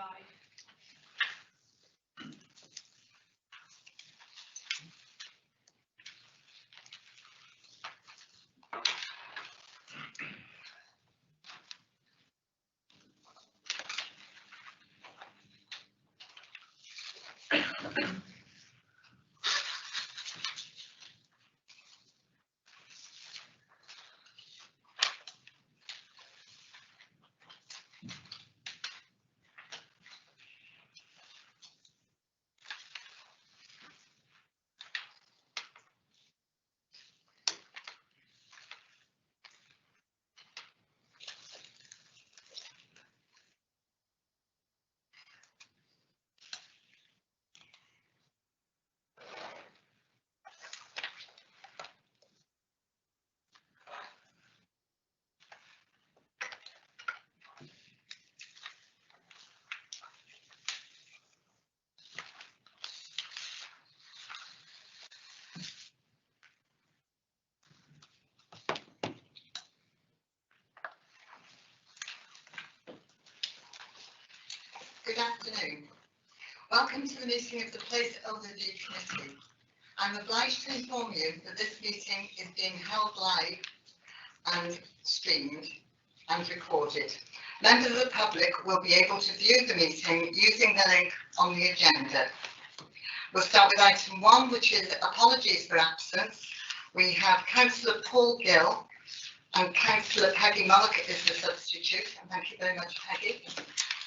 5. Good afternoon. Welcome to the meeting of the Place Overview Committee. I'm obliged to inform you that this meeting is being held live and streamed and recorded. Members of the public will be able to view the meeting using the link on the agenda. We'll start with item 1, which is apologies for absence. We have Councillor Paul Gill and Councillor Peggy Mullock is the substitute. And thank you very much, Peggy.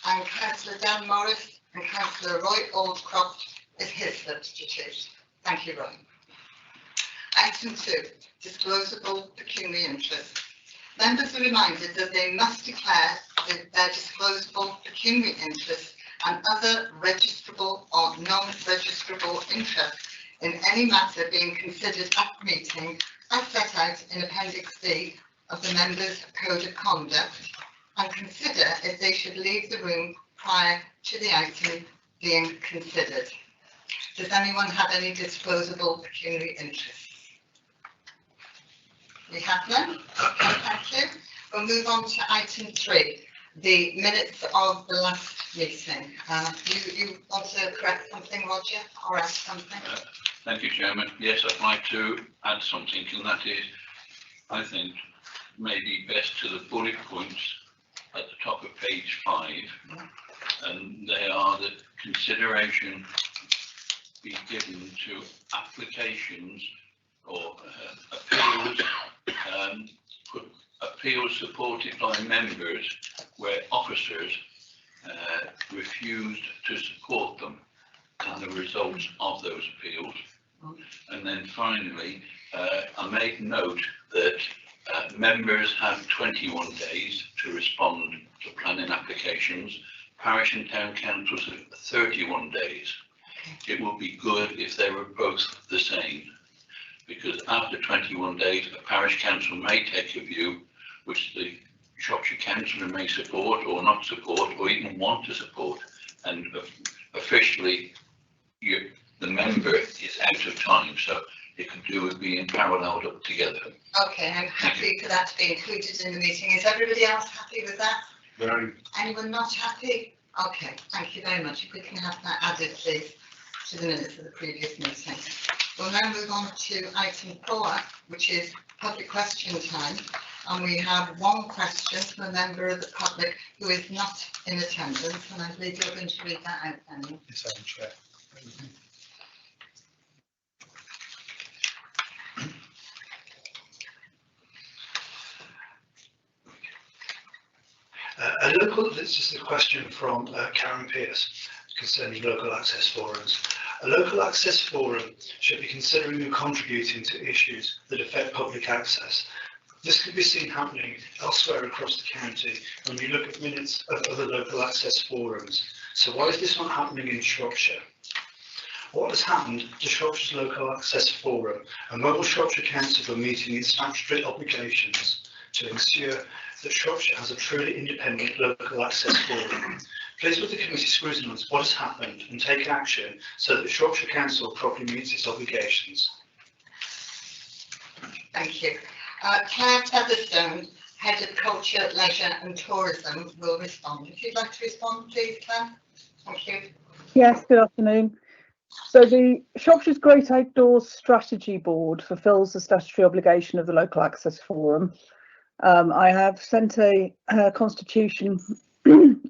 And Councillor Dan Morris and Councillor Roy Aldcroft is his substitute. Thank you, Roy. Item 2, disclosable pecuniary interest. Members are reminded that they must declare their disclosable pecuniary interest and other registrable or non-registrable interests in any matter being considered at the meeting as set out in Appendix D of the Members' Code of Conduct, and consider if they should leave the room prior to the item being considered. Does anyone have any disclosable pecuniary interests? We have none. Okay, thank you. We'll move on to item 3, the minutes of the last meeting. You want to correct something, Roger, or add something? Thank you, Chairman. Yes, I'd like to add something, and that is, I think, maybe best to the bullet points at the top of page 5, and they are that consideration be given to applications or appeals supported by members where officers refused to support them and the results of those appeals. And then finally, I made note that members have 21 days to respond to planning applications. Parish and town councils have 31 days. It would be good if they were both the same, because after 21 days, a parish council may take a view which the Shropshire councillor may support or not support or even want to support, and officially the member is out of time, so it could do with being paralleled up together. Okay, I'm happy for that to be included in the meeting. Is everybody else happy with that? Very. Anyone not happy? Okay, thank you very much. If we can have that added, please, to the minutes of the previous meeting. We'll now move on to item 4, which is public question time. And we have one question from a member of the public who is not in attendance. And I believe you're going to read that out, Annie. Yes, Madam Chair. This is a question from Karen Pierce concerning local access forums. A local access forum should be considering and contributing to issues that affect public access. This could be seen happening elsewhere across the county when we look at minutes of other local access forums. So why is this not happening in Shropshire? What has happened to Shropshire's local access forum? A mobile Shropshire council are meeting its statutory obligations to ensure that Shropshire has a truly independent local access forum. Please would the committee scrutinise what has happened and take action so that Shropshire Council properly meets its obligations. Thank you. Claire Featherstone, Head of Culture, Leisure and Tourism, will respond. If you'd like to respond, please, Claire. Thank you. Yes, good afternoon. So the Shropshire's Great Outdoors Strategy Board fulfils the statutory obligation of the Local Access Forum. I have sent a constitution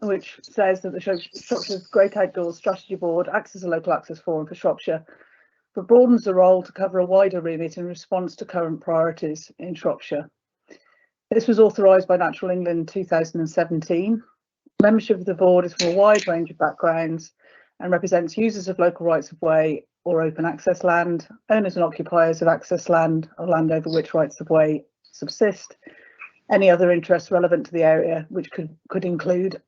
which says that the Shropshire's Great Outdoors Strategy Board acts as a local access forum for Shropshire, but broadens the role to cover a wider remit in response to current priorities in Shropshire. This was authorised by Natural England in 2017. Membership of the board is from a wide range of backgrounds and represents users of local rights of way or open access land, owners and occupiers of access land or land over which rights of way subsist, any other interests relevant to the area, which could include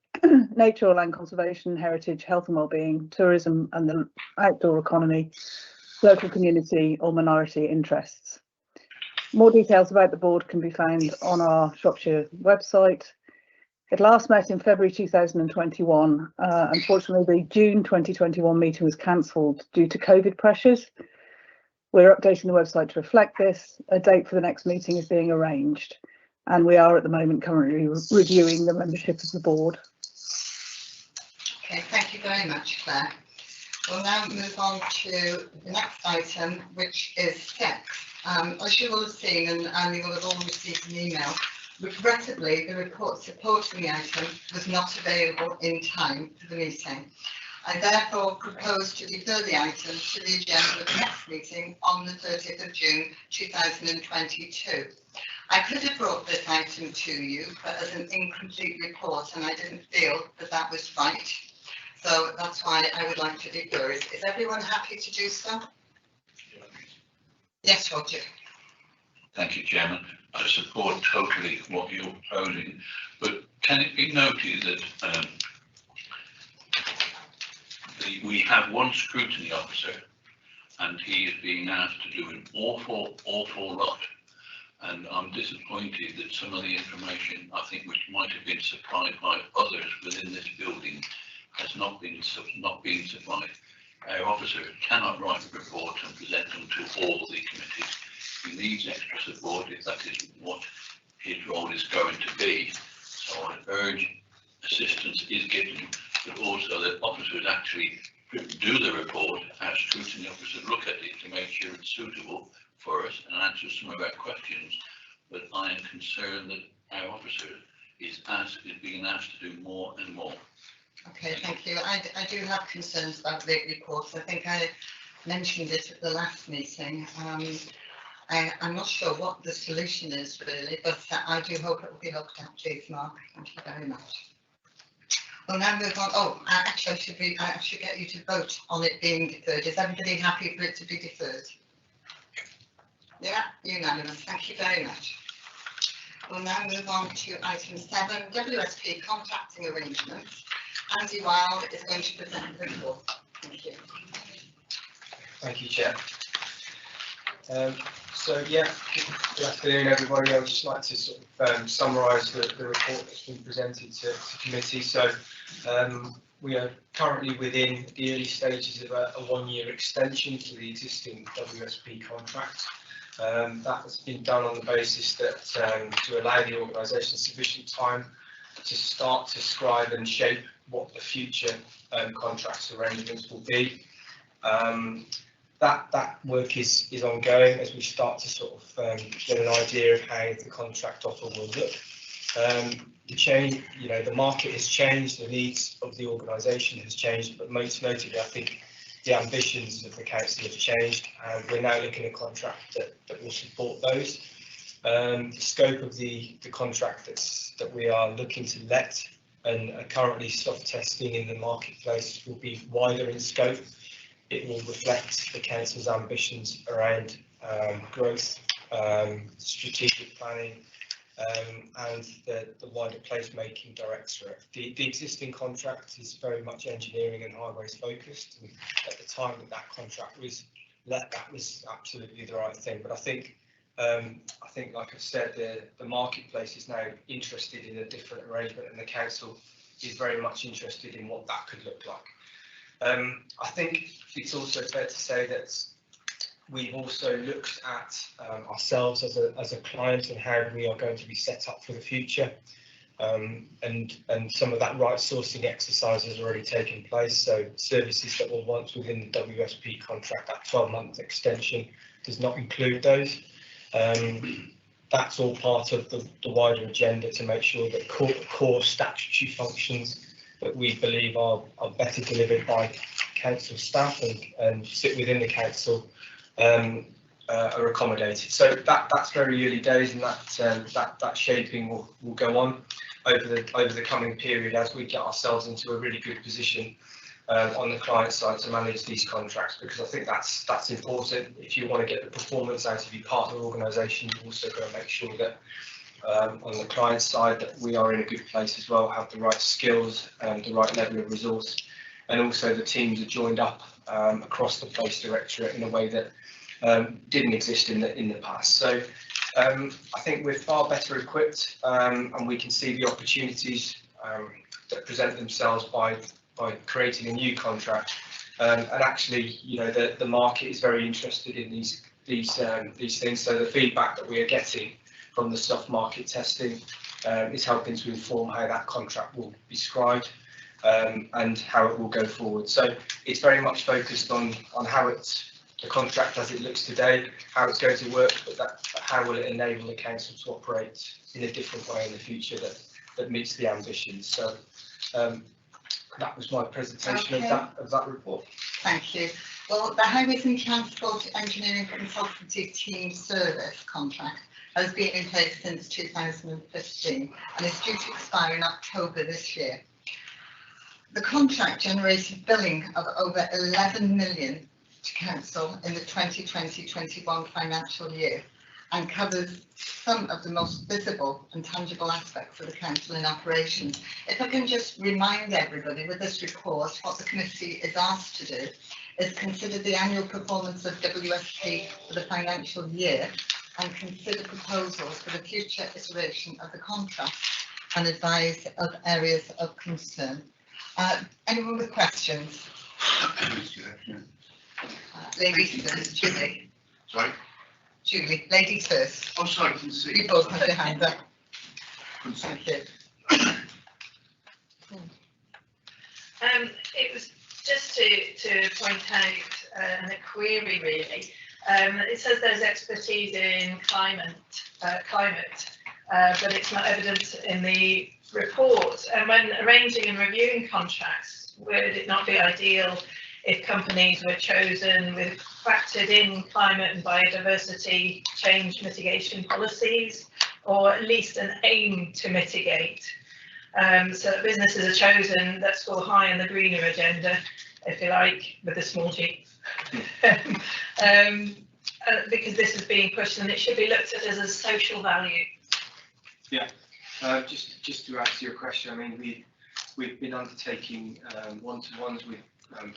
nature or land conservation, heritage, health and wellbeing, tourism and the outdoor economy, local community or minority interests. More details about the board can be found on our Shropshire website. It last met in February 2021. Unfortunately, the June 2021 meeting was cancelled due to COVID pressures. We're updating the website to reflect this. A date for the next meeting is being arranged, and we are at the moment currently reviewing the membership of the board. Okay, thank you very much, Claire. We'll now move on to the next item, which is SEX. As you will have seen, and you will have all received an email, regrettably, the report supporting the item was not available in time for the meeting. I therefore propose to defer the item to the agenda of the next meeting on the 30th of June 2022. I could have brought this item to you, but as an incomplete report, and I didn't feel that that was right. So that's why I would like to defer it. Is everyone happy to do so? Yes, Roger. Thank you, Chairman. I support totally what you're proposing, but can it be noted that we have one scrutiny officer and he is being asked to do an awful lot, and I'm disappointed that some of the information I think which might have been supplied by others within this building has not been supplied. Our officer cannot write a report and present them to all the committees. He needs extra support if that is what his role is going to be. So I urge assistance is given, but also that officers actually do the report, as scrutiny officers look at it to make sure it's suitable for us and answer some of our questions. But I am concerned that our officer is being asked to do more and more. Okay, thank you. I do have concerns about the reports. I think I mentioned it at the last meeting. I'm not sure what the solution is really, but I do hope it will be looked at, please, Mark. Thank you very much. We'll now move on. Oh, actually, I should get you to vote on it being deferred. Is everybody happy for it to be deferred? Yeah, unanimous. Thank you very much. We'll now move on to item 7, WSP contracting arrangements. Andy Weil is going to present the report. Thank you. Thank you, Chair. So yeah, good afternoon everybody. I would just like to sort of summarise the report that's been presented to committee. So we are currently within the early stages of a 1-year extension to the existing WSP contract. That has been done on the basis that to allow the organisation sufficient time to start to scribe and shape what the future contracts arrangements will be. That work is ongoing as we start to sort of get an idea of how the contract offer will look. The market has changed, the needs of the organisation has changed, but most notably, I think the ambitions of the council have changed, and we're now looking at a contract that will support those. The scope of the contract that we are looking to let and are currently soft testing in the marketplace will be wider in scope. It will reflect the council's ambitions around growth, strategic planning, and the wider placemaking directorate. The existing contract is very much engineering and highways focused, and at the time that contract was let, that was absolutely the right thing. But I think, like I've said, the marketplace is now interested in a different arrangement, and the council is very much interested in what that could look like. I think it's also fair to say that we've also looked at ourselves as a client and how we are going to be set up for the future. and some of that right sourcing exercise has already taken place. So services that were once within the WSP contract, that 12-month extension does not include those. That's all part of the wider agenda to make sure that core statutory functions that we believe are better delivered by council staff and sit within the council are accommodated. So that's very early days, and that shaping will go on over the coming period as we get ourselves into a really good position on the client side to manage these contracts, because I think that's important. If you want to get the performance out of your partner organisation, you've also got to make sure that on the client side that we are in a good place as well, have the right skills and the right level of resource, and also the teams are joined up across the Place Directorate in a way that didn't exist in the past. So I think we're far better equipped, and we can see the opportunities that present themselves by creating a new contract. And actually, you know, the market is very interested in these things. So the feedback that we are getting from the soft market testing is helping to inform how that contract will be described and how it will go forward. So it's very much focused on how the contract as it looks today, how it's going to work, but how will it enable the council to operate in a different way in the future that meets the ambitions. So that was my presentation of that report. Thank you. Well, the Highways and Transport Engineering Consultancy Team Service contract has been in place since 2015 and is due to expire in October this year. The contract generated billing of over 11 million to council in the 2020-21 financial year and covers some of the most visible and tangible aspects of the council in operations. If I can just remind everybody with this report, what the committee is asked to do is consider the annual performance of WSP for the financial year and consider proposals for the future iteration of the contract and advise of areas of concern. Anyone with questions? Ladies first, Julie. Sorry? Julie, ladies first. Oh, sorry, I can see. You both have your hand up. Couldn't see. Thank you. It was just to point out a query really. It says there's expertise in climate, but it's not evident in the report. And when arranging and reviewing contracts, would it not be ideal if companies were chosen with factored in climate and biodiversity change mitigation policies, or at least an aim to mitigate? So that businesses are chosen that score high on the greener agenda, if you like, with a small g. Because this is being pushed and it should be looked at as a social value. Yeah, just to answer your question, I mean, we've been undertaking one-to-ones with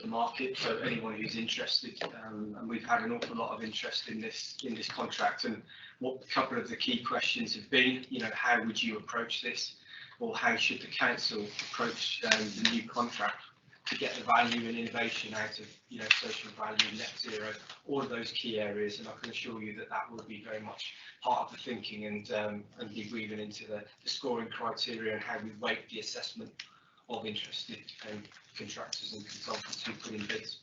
the market, so anyone who's interested, and we've had an awful lot of interest in this contract. And what a couple of the key questions have been, you know, how would you approach this, or how should the council approach the new contract to get the value and innovation out of, you know, social value, net zero, all of those key areas. And I can assure you that that will be very much part of the thinking and be weaving into the scoring criteria and how we weight the assessment of interested contractors and consultants who put in bids.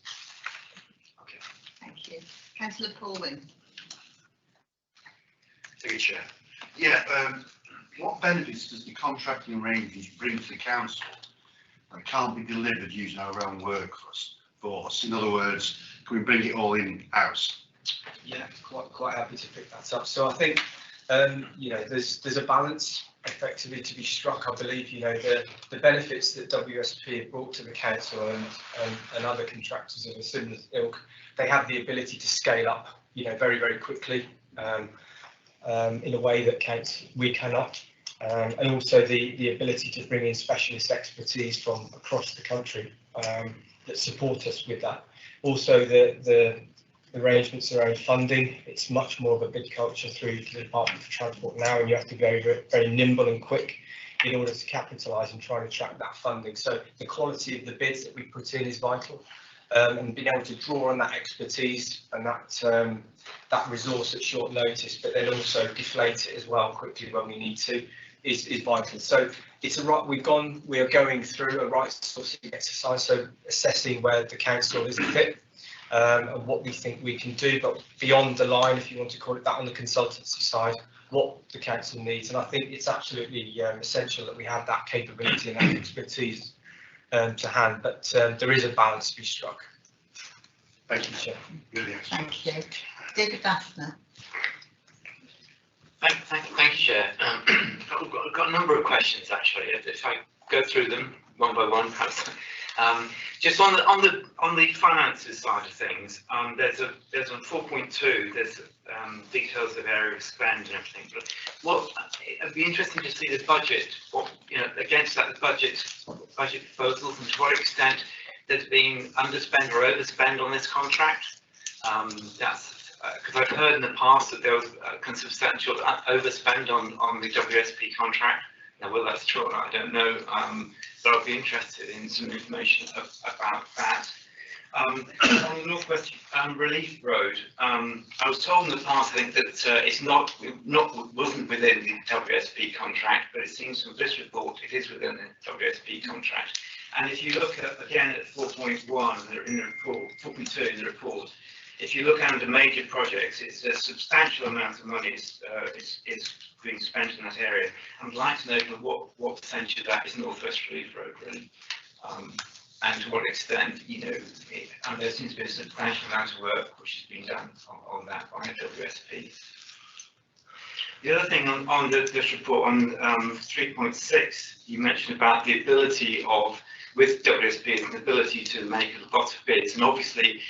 Okay. Thank you. Councillor Corwin. Thank you, Chair. Yeah, what benefits does the contracting arrangements bring to the council that can't be delivered using our own workforce? In other words, can we bring it all in-house? Yeah, quite happy to pick that up. So I think, you know, there's a balance effectively to be struck. I believe, you know, the benefits that WSP have brought to the council and other contractors of a similar ilk, they have the ability to scale up, you know, very, very quickly in a way that we cannot. And also the ability to bring in specialist expertise from across the country that support us with that. Also the arrangements around funding, it's much more of a bid culture through the Department for Transport now, and you have to go very, very nimble and quick in order to capitalise and try and attract that funding. So the quality of the bids that we put in is vital, and being able to draw on that expertise and that resource at short notice, but then also deflate it as well quickly when we need to is vital. So it's we are going through a rights sourcing exercise, so assessing where the council is fit and what we think we can do, but beyond the line, if you want to call it that, on the consultancy side, what the council needs. And I think it's absolutely essential that we have that capability and that expertise to hand, but there is a balance to be struck. Thank you, Chair. Brilliant. Thank you. David Daphne. Thank you, Chair. I've got a number of questions actually. If I go through them one by one, perhaps. Just on the finances side of things, there's on 4.2. There's details of area of spend and everything. But it'd be interesting to see the budget. What against that, the budget proposals, and to what extent there's been underspend or overspend on this contract. That's because I've heard in the past that there was a substantial overspend on the WSP contract. Now, whether that's true or not, I don't know, but I'd be interested in some information about that. On the North West Relief Road, I was told in the past, I think, that it's wasn't within the WSP contract, but it seems from this report it is within the WSP contract. And if you look again at 4.1 in the report, 4.2 in the report, if you look under major projects, it's a substantial amount of money is being spent in that area. I'd like to know what percentage of that is North West Relief Road, really, and to what extent, and there seems to be a substantial amount of work which has been done on that by WSP. The other thing on this report on 3.6, you mentioned about the ability of, with WSP, the ability to make a lot of bids, and obviously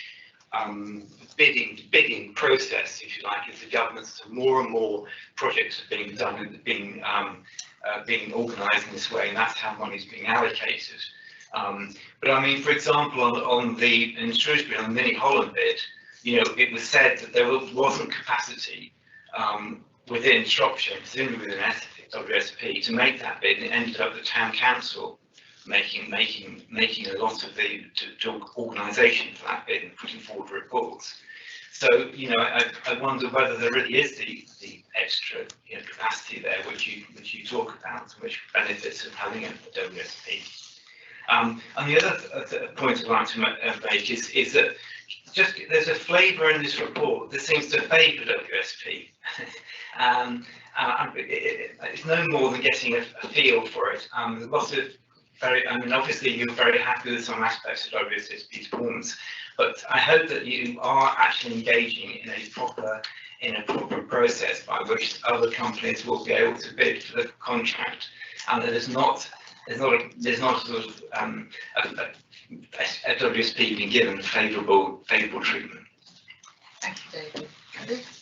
bidding process, if you like, is the government's. More and more projects are being done and being organised in this way, and that's how money is being allocated. But I mean, for example, in Shrewsbury, on the Mini Holland bid, it was said that there wasn't capacity within Shropshire, presumably within WSP, to make that bid, and it ended up the town council making a lot of the organisation for that bid and putting forward reports. So I wonder whether there really is the extra capacity there which you talk about, which benefits of having a WSP. And the other point I'd like to make is that there's a flavour in this report that seems to favour WSP. It's no more than getting a feel for it. There's lots of obviously you're very happy with some aspects of WSP's performance, but I hope that you are actually engaging in a proper process by which other companies will be able to bid for the contract, and that there's not sort of a WSP being given favourable treatment. Thank you, David.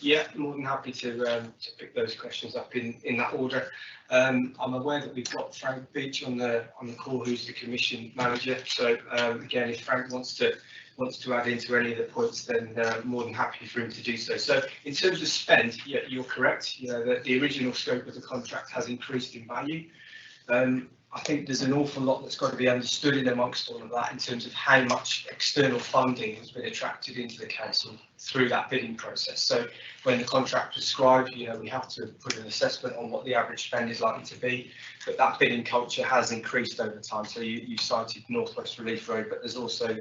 Yeah, more than happy to pick those questions up in that order. I'm aware that we've got Frank Beach on the call, who's the Commission Manager. So again, if Frank wants to add into any of the points, then more than happy for him to do so. So in terms of spend, yeah, you're correct. That the original scope of the contract has increased in value. I think there's an awful lot that's got to be understood in amongst all of that in terms of how much external funding has been attracted into the council through that bidding process. So when the contract was described, we have to put an assessment on what the average spend is likely to be, but that bidding culture has increased over time. So you cited North West Relief Road, but there's also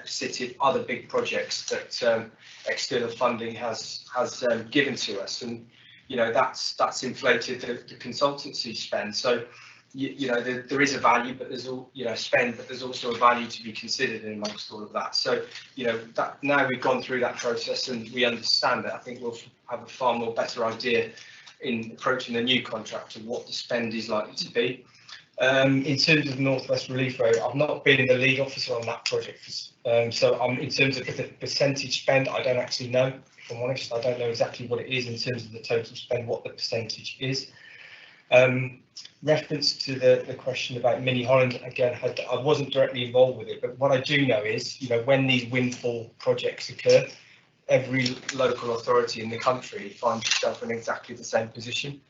cited other big projects that external funding has given to us, and that's inflated the consultancy spend. So there is a value, but there's spend, but there's also a value to be considered in amongst all of that. So that now we've gone through that process and we understand it, I think we'll have a far more better idea in approaching the new contract of what the spend is likely to be. In terms of North West Relief Road, I've not been the lead officer on that project, so in terms of the percentage spend, I don't actually know. If I'm honest, I don't know exactly what it is in terms of the total spend, what the percentage is. Reference to the question about Mini Holland, again, I wasn't directly involved with it, but what I do know is, when these windfall projects occur, every local authority in the country finds itself in exactly the same position.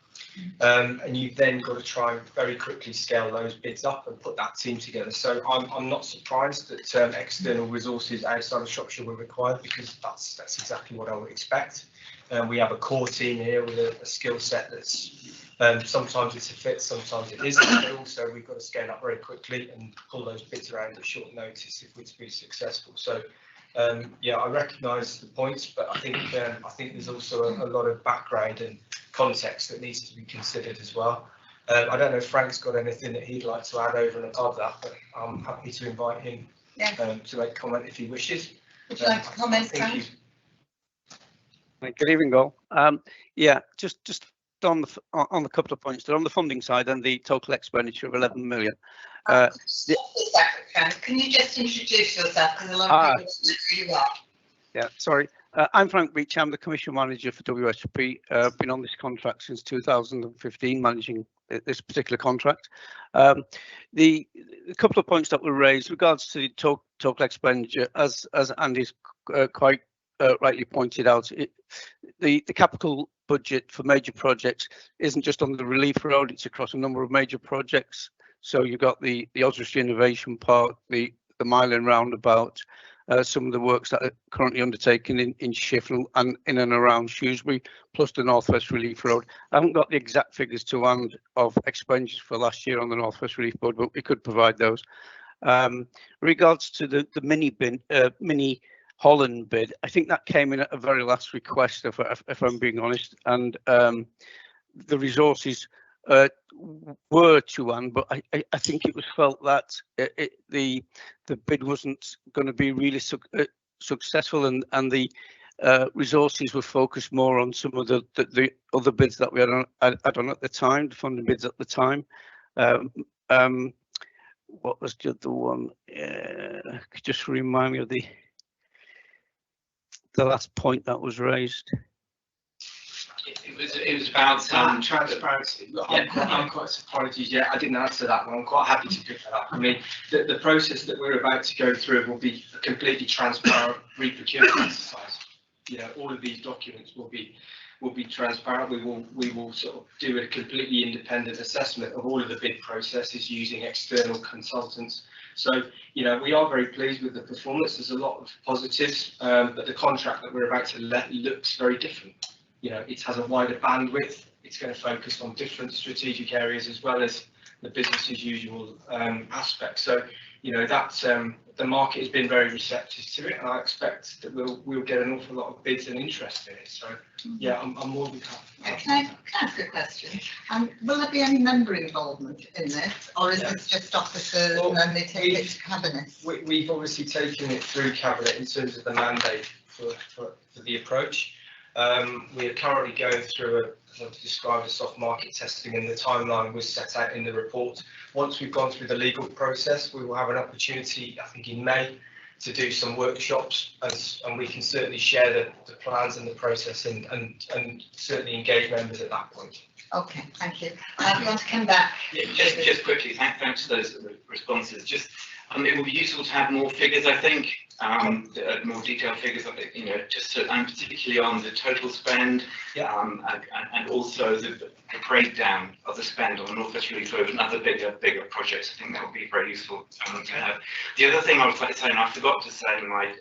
And you've then got to try and very quickly scale those bids up and put that team together. So I'm not surprised that external resources outside of Shropshire were required, because that's exactly what I would expect. We have a core team here with a skill set that's Sometimes it's a fit, sometimes it isn't, but also we've got to scale up very quickly and pull those bids around at short notice if we're to be successful. So yeah, I recognise the points, but I think there's also a lot of background and context that needs to be considered as well. I don't know if Frank's got anything that he'd like to add over and above that, but I'm happy to invite him to make comment if he wishes. Would you like to comment, Frank? Good evening, all. Yeah, just on the couple of points. On the funding side and the total expenditure of 11 million. Can you just introduce yourself, because a lot of people don't know who you are. Yeah, sorry. I'm Frank Beach. I'm the commission manager for WSP. I've been on this contract since 2015, managing this particular contract. The couple of points that were raised regards to the total expenditure, as Andy's quite rightly pointed out, the capital budget for major projects isn't just on the Relief Road, it's across a number of major projects. So you've got the Oswestry Innovation Park, the Mile End Roundabout, some of the works that are currently undertaken in Sheffield and in and around Shrewsbury, plus the Northwest Relief Road. I haven't got the exact figures to hand of expenditures for last year on the Northwest Relief Road, but we could provide those. Regards to the mini Holland bid, I think that came in at a very last request, if I'm being honest, and the resources were to hand, but I think it was felt that the bid wasn't going to be really successful, and the resources were focused more on some of the other bids that we had on at the time, the funding bids at the time. What was the other one? Just remind me of the last point that was raised. It was about transparency. I'm quite surprised. Yeah, I didn't answer that one. I'm quite happy to pick that up. I mean, the process that we're about to go through will be a completely transparent re-procurement exercise. You know, all of these documents will be transparent. We will sort of do a completely independent assessment of all of the bid processes using external consultants. So, you know, we are very pleased with the performance. There's a lot of positives, but the contract that we're about to let looks very different. You know, it has a wider bandwidth. It's going to focus on different strategic areas as well as the business as usual aspects. So, you know, that's the market has been very receptive to it, and I expect that we'll get an awful lot of bids and interest in it. So, yeah, I'm more than happy. Can I ask a question? Will there be any member involvement in this, or is this just officers and then they take it to cabinet? We've obviously taken it through cabinet in terms of the mandate for the approach. We are currently going through what to describe as soft market testing, and the timeline was set out in the report. Once we've gone through the legal process, we will have an opportunity, I think in May, to do some workshops, and we can certainly share the plans and the process and certainly engage members at that point. Okay, thank you. If you want to come back. Yeah, just quickly, thanks for those responses. Just it would be useful to have more figures, I think, more detailed figures, you know, just and particularly on the total spend, and also the breakdown of the spend on the Northwest Relief Road and other bigger projects. I think that would be very useful to have. The other thing I would like to say, and I forgot to say in my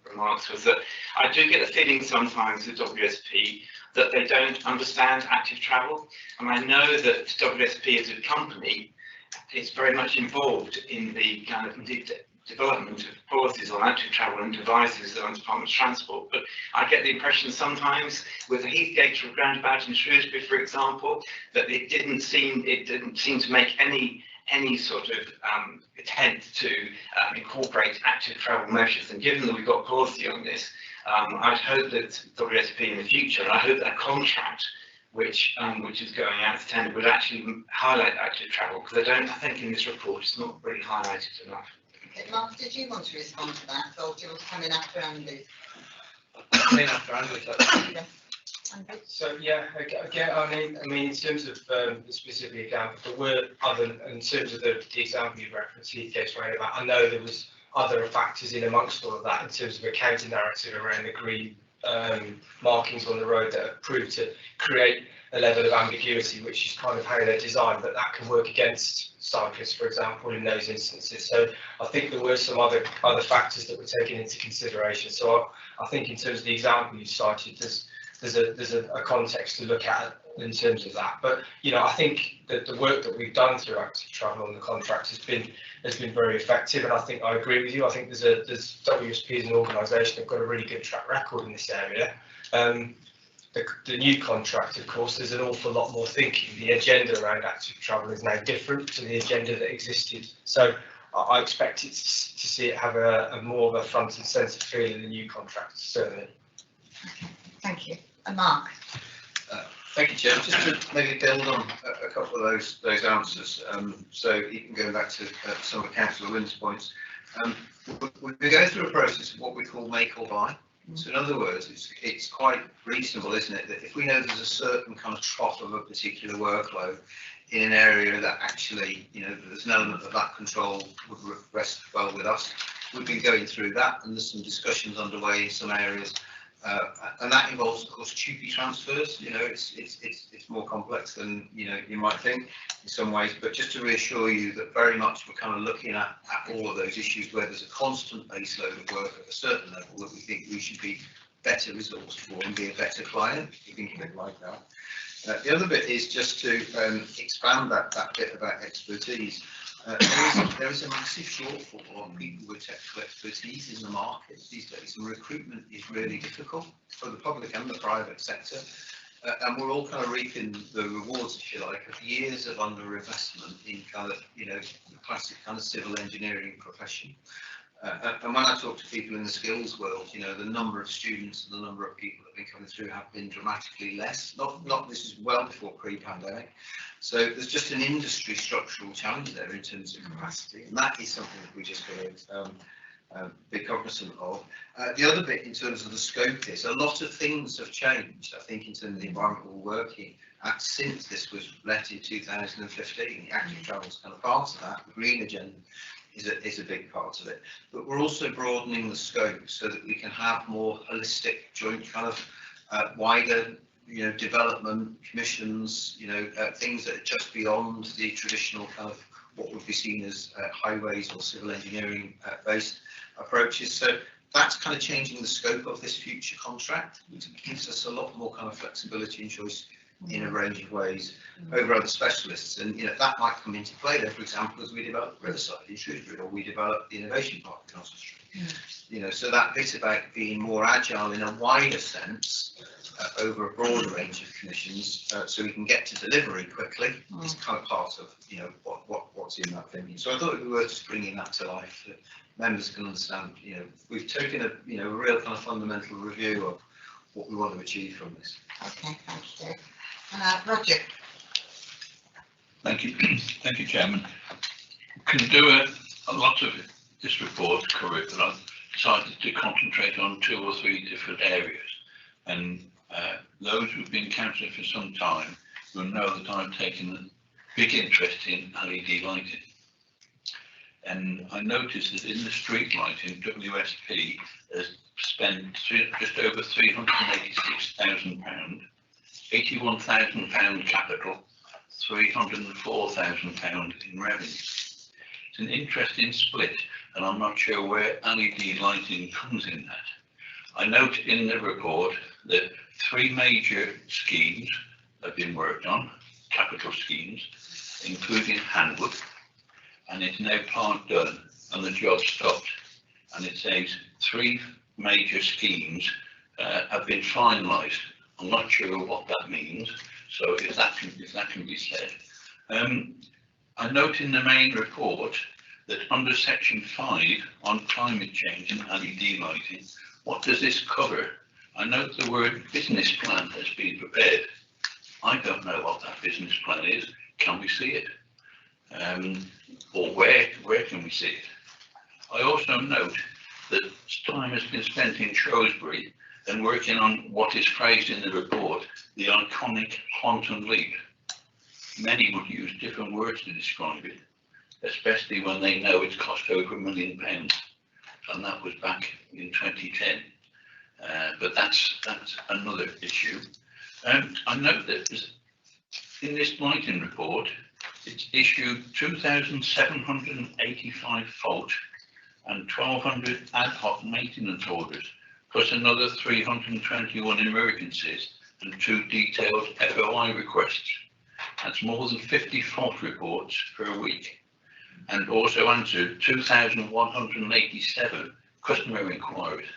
remarks, was that I do get the feeling sometimes with WSP that they don't understand active travel, and I know that WSP as a company is very much involved in the kind of development of policies on active travel and devices on Department of Transport, but I get the impression sometimes with the Heathgate roundabout in Shrewsbury, for example, that it didn't seem to make any sort of attempt to incorporate active travel measures. And given that we've got policy on this, I'd hope that WSP in the future, and I hope that contract which is going out to tender would actually highlight active travel, because I think in this report it's not really highlighted enough. Okay, Mark, did you want to respond to that, or do you want to come in after Andy? So yeah, again, I mean, in terms of the specific example, there were other, in terms of the example you referenced, Heathgate roundabout, I know there was other factors in amongst all of that in terms of a counter narrative around the green markings on the road that have proved to create a level of ambiguity, which is kind of how they're designed, but that can work against cyclists, for example, in those instances. So I think there were some other factors that were taken into consideration. So I think in terms of the example you cited, there's a context to look at in terms of that. But I think that the work that we've done through Active Travel on the contract has been very effective, and I think I agree with you. I think there's WSP as an organisation have got a really good track record in this area. The new contract, of course, there's an awful lot more thinking. The agenda around Active Travel is now different to the agenda that existed. So I expect it to see it have a more of a front and centre feel in the new contract, certainly. Okay, thank you. And Mark. Thank you, Chair. Just to maybe build on a couple of those answers, so even going back to some of Councillor Wynn's points, we've been going through a process of what we call make or buy. So in other words, it's quite reasonable, isn't it, that if we know there's a certain kind of trough of a particular workload in an area that actually, there's an element of that control would rest well with us. We've been going through that, and there's some discussions underway in some areas. And that involves, of course, TUPE transfers. It's more complex than you might think in some ways. But just to reassure you that very much we're kind of looking at all of those issues where there's a constant base load of work at a certain level that we think we should be better resourced for and be a better client. You think of it like that. The other bit is just to expand that bit about expertise. There is a massive shortfall on people with technical expertise in the market these days, and recruitment is really difficult for the public and the private sector. And we're all kind of reaping the rewards, if you like, of years of underinvestment in kind of, the classic kind of civil engineering profession. And when I talk to people in the skills world, the number of students and the number of people that have been coming through have been dramatically less. Not this is well before pre-pandemic. So there's just an industry structural challenge there in terms of capacity, and that is something that we just got to be cognizant of. The other bit in terms of the scope is a lot of things have changed, I think, in terms of the environment we're working at since this was let in 2015. Active Travel is kind of part of that. The green agenda is a big part of it, but we're also broadening the scope so that we can have more holistic joint kind of wider development commissions, things that are just beyond the traditional kind of what would be seen as highways or civil engineering based approaches. So that's kind of changing the scope of this future contract, which gives us a lot more kind of flexibility and choice in a range of ways over other specialists. And that might come into play there, for example, as we develop Riverside in Shrewsbury, or we develop the Innovation Park in Oxford Street. So that bit about being more agile in a wider sense over a broader range of commissions, so we can get to delivery quickly, is kind of part of what's in that venue. So I thought it would be worth just bringing that to life, that members can understand. We've taken a real kind of fundamental review of what we want to achieve from this. Okay, thank you. Roger. Thank you, Chairman. Can do a lot of this report covered, but I've decided to concentrate on 2 or 3 different areas. And those who've been councillor for some time will know that I've taken a big interest in LED lighting. And I noticed that in the street lighting, WSP has spent just over £386,000, £81,000 capital, £304,000 in revenue. It's an interesting split, and I'm not sure where LED lighting comes in that. I note in the report that 3 major schemes have been worked on, capital schemes, including Handwood, and it's now part done and the job stopped. And it says 3 major schemes have been finalised. I'm not sure what that means, so if that can be said. I note in the main report that under section 5 on climate change and LED lighting, what does this cover? I note the word business plan has been prepared. I don't know what that business plan is. Can we see it? Or where can we see it? I also note that time has been spent in Shrewsbury and working on what is phrased in the report, the iconic quantum leap. Many would use different words to describe it, especially when they know it's cost over £1 million, and that was back in 2010. But that's another issue. I note that in this lighting report, it's issued 2,785 fault and 1,200 ad hoc maintenance orders, plus another 321 emergencies and 2 detailed FOI requests. That's more than 50 fault reports per week, and also answered 2,187 customer inquiries.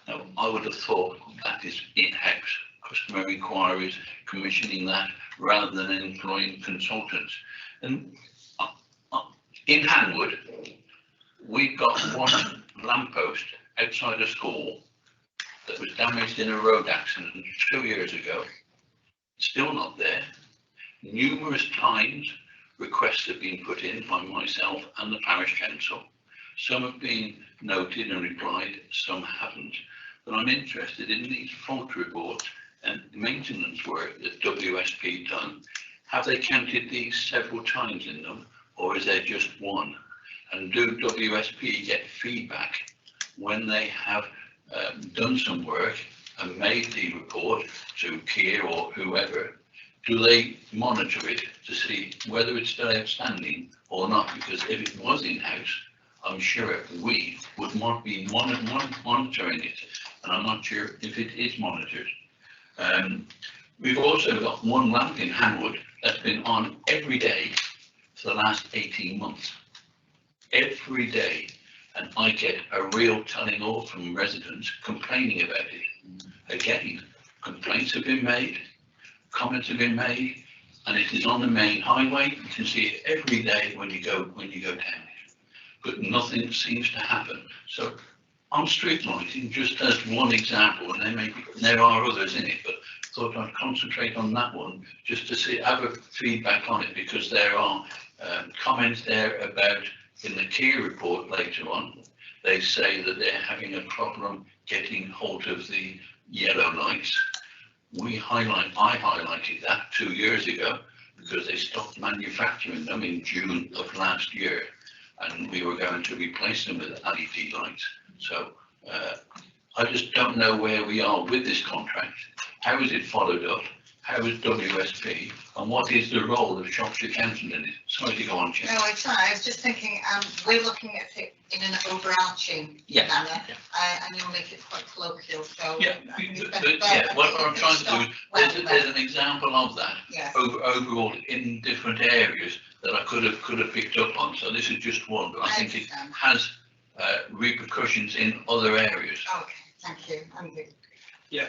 Now, I would have thought that is in-house customer inquiries, commissioning that rather than employing consultants. And in Hanwood, we've got one lamppost outside a school that was damaged in a road accident 2 years ago. Still not there. Numerous times requests have been put in by myself and the parish council. Some have been noted and replied, some haven't. But I'm interested in these fault reports and maintenance work that WSP done. Have they counted these several times in them, or is there just one? And do WSP get feedback when they have done some work and made the report to Keir or whoever? Do they monitor it to see whether it's still outstanding or not? Because if it was in-house, I'm sure we would not be monitoring it, and I'm not sure if it is monitored. We've also got one lamp in Hanwood that's been on every day for the last 18 months. Every day, and I get a real telling off from residents complaining about it. Again, complaints have been made, comments have been made, and it is on the main highway. You can see it every day when you go down it, but nothing seems to happen. So on street lighting, just as one example, and there are others in it, but thought I'd concentrate on that one just to have a feedback on it, because there are comments there about, in the Keir report later on, they say that they're having a problem getting hold of the yellow lights. I highlighted that 2 years ago because they stopped manufacturing them in June of last year, and we were going to replace them with LED lights. So I just don't know where we are with this contract. How is it followed up? How is WSP, and what is the role of Shropshire Council in it? Sorry to go on, Chair. No, it's fine. I was just thinking, we're looking at it in an overarching manner, and you'll make it quite colloquial, so. Yeah, what I'm trying to do is, there's an example of that overall in different areas that I could have picked up on. So this is just one, but I think it has repercussions in other areas. Okay, thank you. I'm good. Yeah,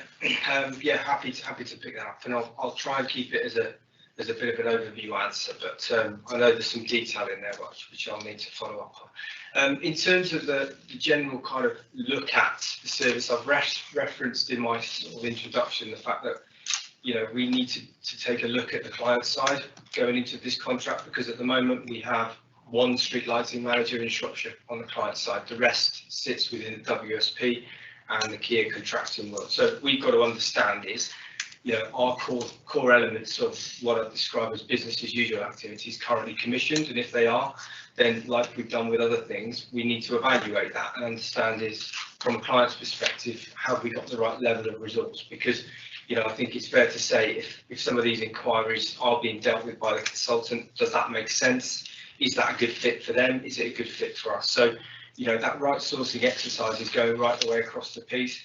happy to pick that up, and I'll try and keep it as a bit of an overview answer, but I know there's some detail in there which I'll need to follow up on. In terms of the general kind of look at the service, I've referenced in my sort of introduction the fact that, you know, we need to take a look at the client side going into this contract, because at the moment we have one street lighting manager in Shropshire on the client side. The rest sits within the WSP and the Keir contracting world. So we've got to understand is, you know, our core elements of what I describe as business as usual activities currently commissioned, and if they are, then like we've done with other things, we need to evaluate that and understand is, from a client's perspective, have we got the right level of results? Because, you know, I think it's fair to say if some of these inquiries are being dealt with by the consultant, does that make sense? Is that a good fit for them? Is it a good fit for us? So, you know, that right sourcing exercise is going right the way across the piece,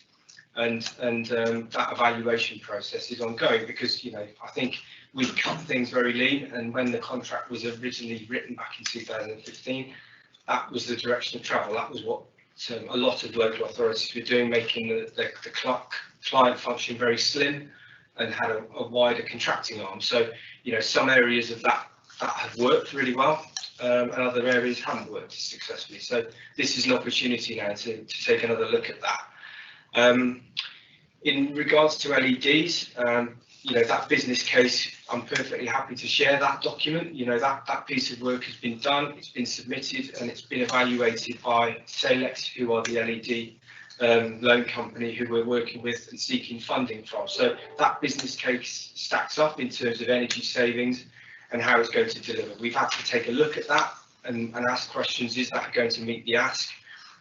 and that evaluation process is ongoing, because, you know, I think we've cut things very lean, and when the contract was originally written back in 2015, that was the direction of travel. That was what a lot of local authorities were doing, making the client function very slim and had a wider contracting arm. So, you know, some areas of that have worked really well, and other areas haven't worked successfully. So this is an opportunity now to take another look at that. In regards to LEDs, you know, that business case, I'm perfectly happy to share that document. You know, that piece of work has been done, it's been submitted, and it's been evaluated by Salex, who are the LED loan company who we're working with and seeking funding from. So that business case stacks up in terms of energy savings and how it's going to deliver. We've had to take a look at that and ask questions. Is that going to meet the ask?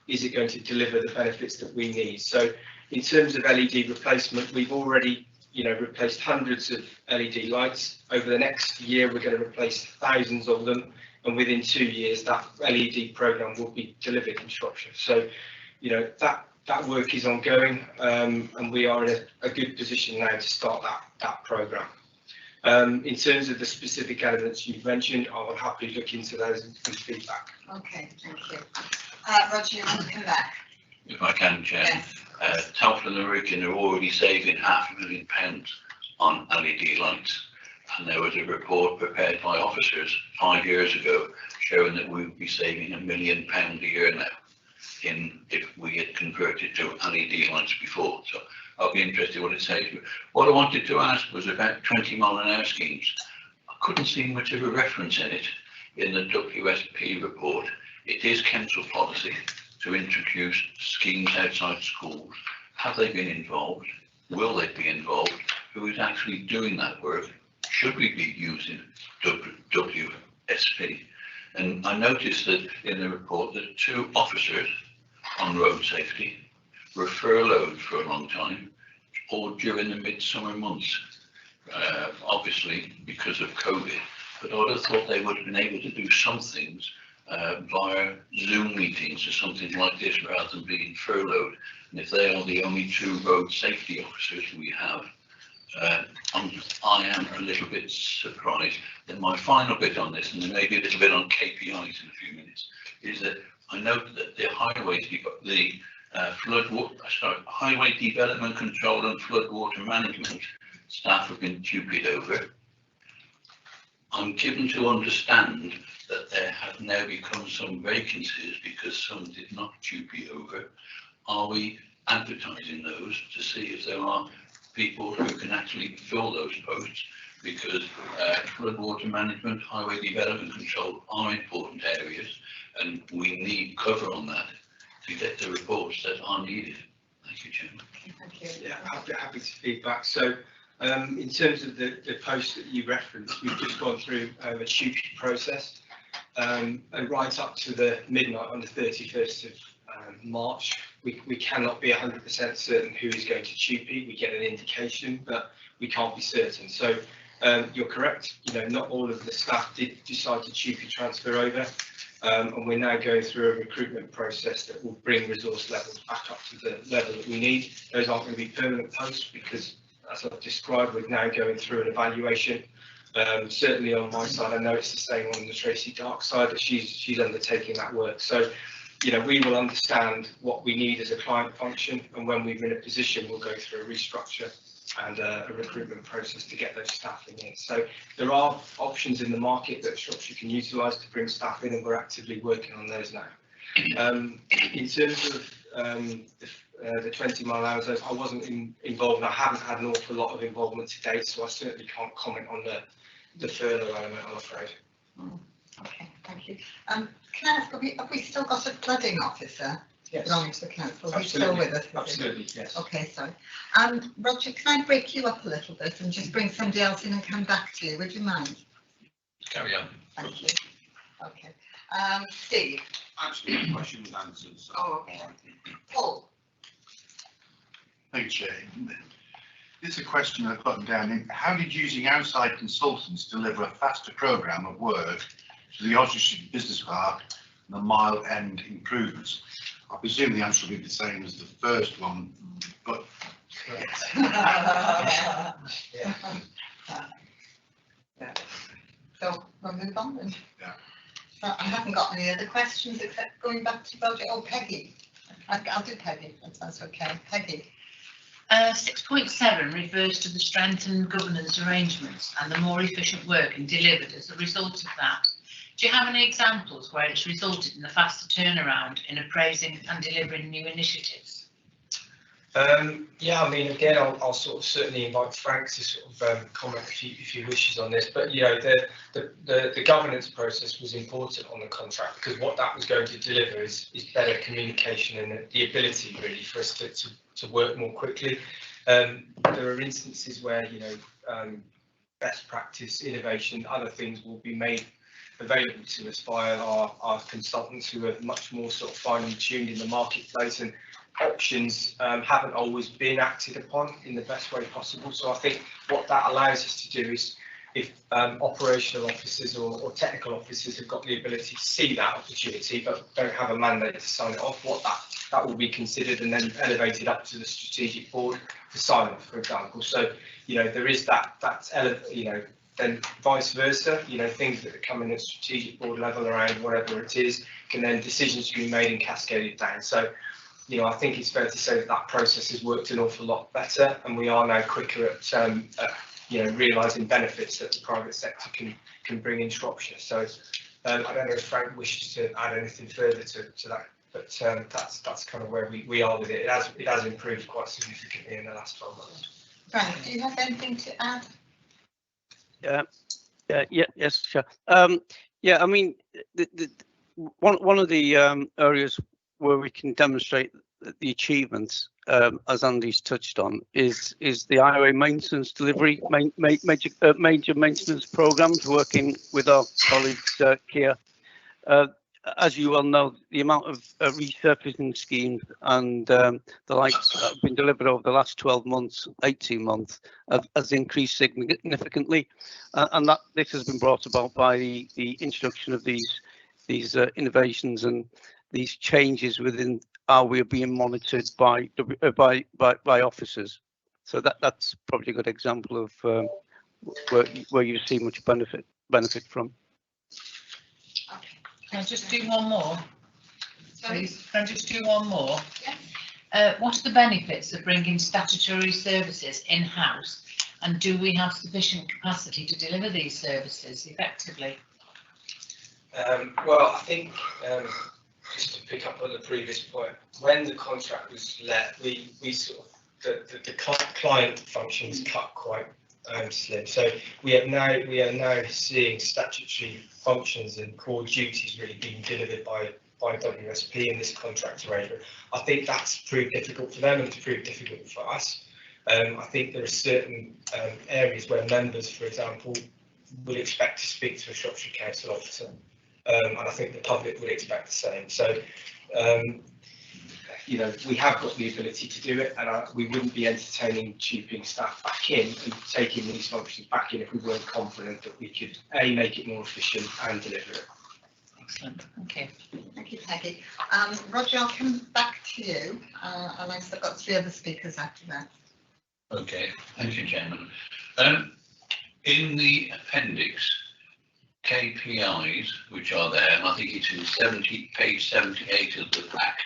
Is it going to deliver the benefits that we need? So in terms of LED replacement, we've already, you know, replaced hundreds of LED lights. Over the next year, we're going to replace thousands of them. And within 2 years, that LED program will be delivered in Shropshire. So, you know, that work is ongoing, and we are in a good position now to start that programme. In terms of the specific elements you've mentioned, I will happily look into those and feedback. Okay, thank you. Roger, you want to come back? If I can, Chair. Yes. Telford and Wrexham are already saving £500,000 on LED lights. And there was a report prepared by officers 5 years ago showing that we would be saving £1 million a year now if we had converted to LED lights before. So I'll be interested what it says. What I wanted to ask was about 20-mile-an-hour schemes. I couldn't see much of a reference in it in the WSP report. It is council policy to introduce schemes outside schools. Have they been involved? Will they be involved? Who is actually doing that work? Should we be using WSP? And I noticed that in the report that 2 officers on road safety were furloughed for a long time, or during the midsummer months, obviously because of COVID. But I would have thought they would have been able to do some things via Zoom meetings or something like this rather than being furloughed. And if they are the only 2 road safety officers we have, I am a little bit surprised. Then my final bit on this, and then maybe a little bit on KPIs in a few minutes, is that I note that the highway development control and floodwater management staff have been tupied over. I'm given to understand that there have now become some vacancies because some did not tupy over. Are we advertising those to see if there are people who can actually fill those posts? Because floodwater management, highway development control are important areas, and we need cover on that to get the reports that are needed. Thank you, Chairman. Thank you. Yeah, happy to feedback. So in terms of the post that you referenced, we've just gone through a TUPE process, and right up to the midnight on the 31st of March, we cannot be 100% certain who is going to TUPE. We get an indication, but we can't be certain. So you're correct, not all of the staff did decide to TUPE transfer over, and we're now going through a recruitment process that will bring resource levels back up to the level that we need. Those aren't going to be permanent posts because, as I've described, we're now going through an evaluation. Certainly on my side, I know it's the same on the Tracy Dark side, that she's undertaking that work. So, we will understand what we need as a client function, and when we're in a position, we'll go through a restructure and a recruitment process to get those staffing in. So there are options in the market that Shropshire can utilise to bring staff in, and we're actively working on those now. In terms of the 20-mile-hour zones, I wasn't involved, and I haven't had an awful lot of involvement to date, so I certainly can't comment on the furlough element, I'm afraid. Okay, thank you. Can I ask, have we still got a cladding officer Yes. belonging to the council? He's Absolutely. still with us? Absolutely, yes. Okay, sorry. Roger, can I break you up a little bit and just bring somebody else in and come back to you? Would you mind? Carry on. Thank you. Okay. Steve? Actually, the question was answered. So. Oh, okay. Paul? Thank you, Chair. This is a question I've gotten down. How did using outside consultants deliver a faster programme of work to the Oswestry Business Park and the Mile End improvements? I presume the answer will be the same as the first one, but Yeah. So we'll move on then. Yeah. So I haven't got any other questions except going back to Roger. Oh, Peggy. I'll do Peggy, if that's okay. Peggy. 6.7 refers to the strengthened governance arrangements and the more efficient work delivered as a result of that. Do you have any examples where it's resulted in a faster turnaround in appraising and delivering new initiatives? Yeah, I mean, again, I'll sort of certainly invite Frank to sort of comment if he wishes on this. But the governance process was important on the contract, because what that was going to deliver is better communication and the ability really for us to work more quickly. There are instances where best practice, innovation, other things will be made available to us via our consultants, who are much more sort of finely tuned in the marketplace, and options haven't always been acted upon in the best way possible. So I think what that allows us to do is if operational officers or technical officers have got the ability to see that opportunity but don't have a mandate to sign it off, what that will be considered and then elevated up to the strategic board for sign off, for example. So, you know, there is you know, then vice versa, you know, things that are coming at strategic board level around whatever it is, can then decisions can be made and cascaded down. So, you know, I think it's fair to say that that process has worked an awful lot better, and we are now quicker at you know, realising benefits that the private sector can bring in Shropshire. So I don't know if Frank wishes to add anything further to that, but that's kind of where we are with it. It has improved quite significantly in the last 12 months. Frank, do you have anything to add? Yes, sure. Yeah, I mean, one of the areas where we can demonstrate the achievements, as Andy's touched on, is the highway maintenance delivery, major maintenance programs, working with our colleagues here. As you well know, the amount of resurfacing schemes and the likes that have been delivered over the last 12 months, 18 months, has increased significantly, and that this has been brought about by the introduction of these innovations and these changes within how we are being monitored by officers. So that's probably a good example of where you see much benefit from. Can I just do one more? Please, can I just do one more? Yes. What are the benefits of bringing statutory services in-house, and do we have sufficient capacity to deliver these services effectively? Well, I think just to pick up on the previous point, when the contract was let, we sort of the client function was cut quite slim. So we are now seeing statutory functions and core duties really being delivered by WSP in this contract arrangement. I think that's proved difficult for them and it's proved difficult for us. I think there are certain areas where members, for example, would expect to speak to a Shropshire Council officer, and I think the public would expect the same. So, you know, we have got the ability to do it, and we wouldn't be entertaining cheaping staff back in and taking these functions back in if we weren't confident that we could make it more efficient and deliver it. Excellent, thank you. Thank you, Peggy. Roger, I'll come back to you, unless I've got 3 other speakers after that. Okay, thank you, Chairman. In the appendix, KPIs, which are there, and I think it's in page 78 of the pack,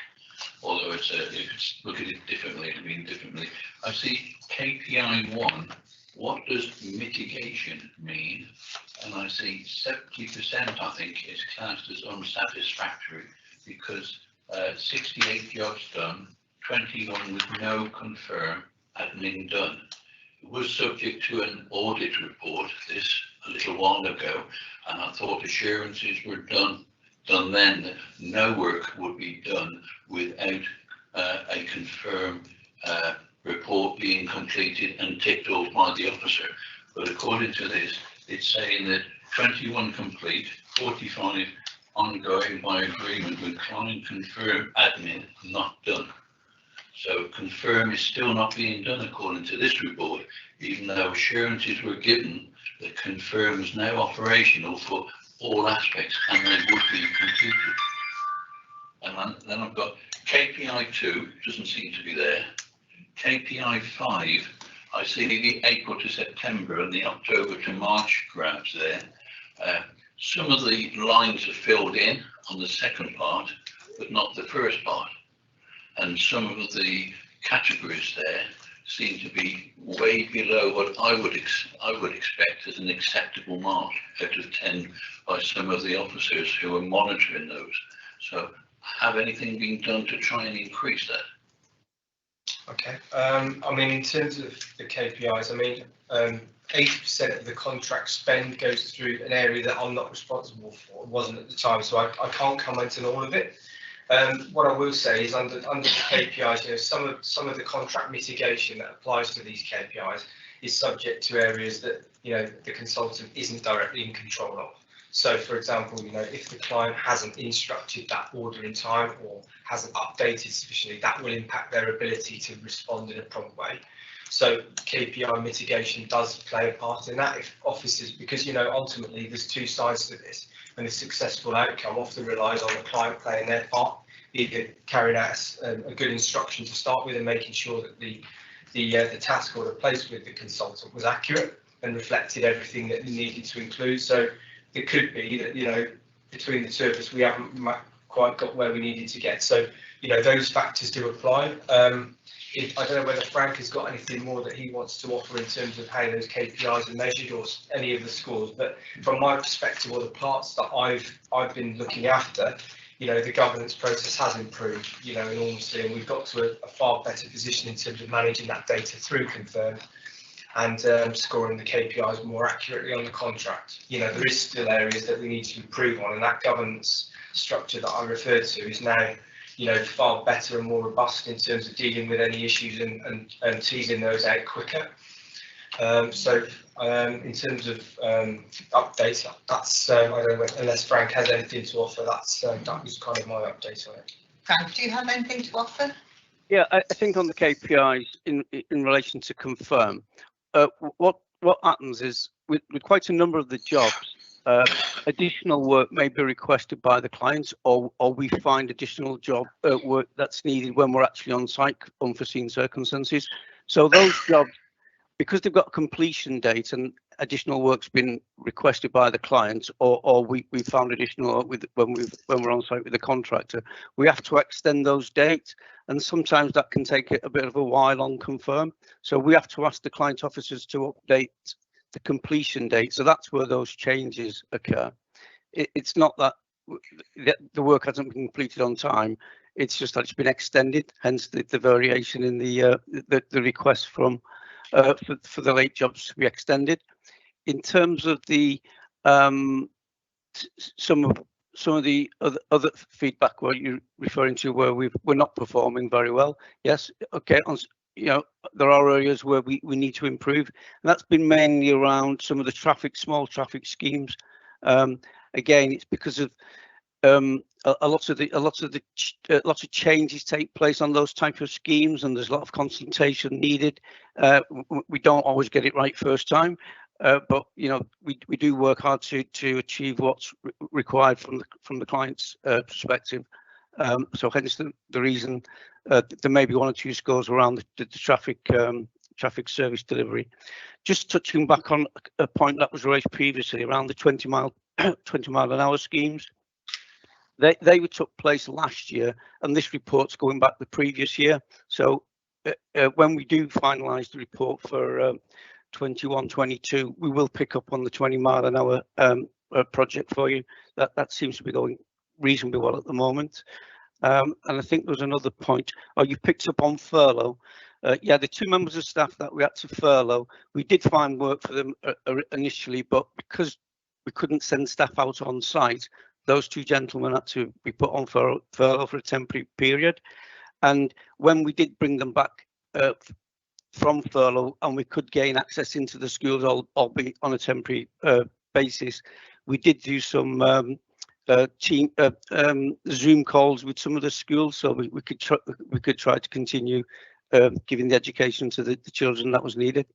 although it's if it's look at it differently, it'll mean differently. I see KPI 1. What does mitigation mean? And I see 70%, I think, is classed as unsatisfactory because 68 jobs done, 21 with no confirm admin done. It was subject to an audit report this a little while ago, and I thought assurances were done then that no work would be done without a confirmed report being completed and ticked off by the officer. But according to this, it's saying that 21 complete, 45 ongoing by agreement with client confirm admin not done. So confirm is still not being done according to this report, even though assurances were given that confirm is now operational for all aspects and they would be completed. And then I've got KPI 2, doesn't seem to be there. KPI 5, I see the April to September and the October to March graphs there. Some of the lines are filled in on the second part, but not the first part. And some of the categories there seem to be way below what I would expect as an acceptable mark out of 10 by some of the officers who are monitoring those. So have anything been done to try and increase that? Okay, I mean, in terms of the KPIs, I mean, 80% of the contract spend goes through an area that I'm not responsible for, wasn't at the time, so I can't comment on all of it. What I will say is under the KPIs, you know, some of the contract mitigation that applies to these KPIs is subject to areas that, you know, the consultant isn't directly in control of. So, for example, you know, if the client hasn't instructed that order in time or hasn't updated sufficiently, that will impact their ability to respond in a prompt way. So KPI mitigation does play a part in that. If officers, because ultimately there's two sides to this, and a successful outcome often relies on the client playing their part, either carrying out a good instruction to start with and making sure that the task order placed with the consultant was accurate and reflected everything that we needed to include. So it could be that between the two of us we haven't quite got where we needed to get. So those factors do apply. I don't know whether Frank has got anything more that he wants to offer in terms of how those KPIs are measured or any of the scores, but from my perspective, or the parts that I've been looking after, the governance process has improved, enormously, and we've got to a far better position in terms of managing that data through Confirm and scoring the KPIs more accurately on the contract. There is still areas that we need to improve on, and that governance structure that I referred to is now far better and more robust in terms of dealing with any issues and teasing those out quicker. In terms of updates, that's I don't know unless Frank has anything to offer. That was kind of my update on it. Frank, do you have anything to offer? Yeah, I think on the KPIs in relation to Confirm, what happens is with quite a number of the jobs, additional work may be requested by the clients, or we find additional job work that's needed when we're actually on site, unforeseen circumstances. So those jobs, because they've got a completion date and additional work's been requested by the clients, or we found additional work when we're on site with the contractor, we have to extend those dates, and sometimes that can take a bit of a while on Confirm. So we have to ask the client officers to update the completion date. So that's where those changes occur. It's not that the work hasn't been completed on time. It's just that it's been extended, hence the variation in the request from for the late jobs to be extended. In terms of the some of the other feedback where you're referring to where we're not performing very well, yes, okay, there are areas where we need to improve, and that's been mainly around some of the small traffic schemes. Again, it's because of lots of changes take place on those type of schemes, and there's a lot of consultation needed. We don't always get it right first time, but we do work hard to achieve what's required from the client's perspective. So hence the reason there may be one or two scores around the traffic service delivery. Just touching back on a point that was raised previously around the 20 mile an hour schemes. They took place last year, and this report's going back the previous year. So when we do finalise the report for 21-22, we will pick up on the 20 mile an hour project for you. That seems to be going reasonably well at the moment. And I think there was another point. Oh, you picked up on furlough. Yeah, the two members of staff that we had to furlough, we did find work for them initially, but because we couldn't send staff out on site, those two gentlemen had to be put on furlough for a temporary period. And when we did bring them back from furlough and we could gain access into the schools, albeit on a temporary basis, we did do some Zoom calls with some of the schools, so we could try to continue giving the education to the children that was needed.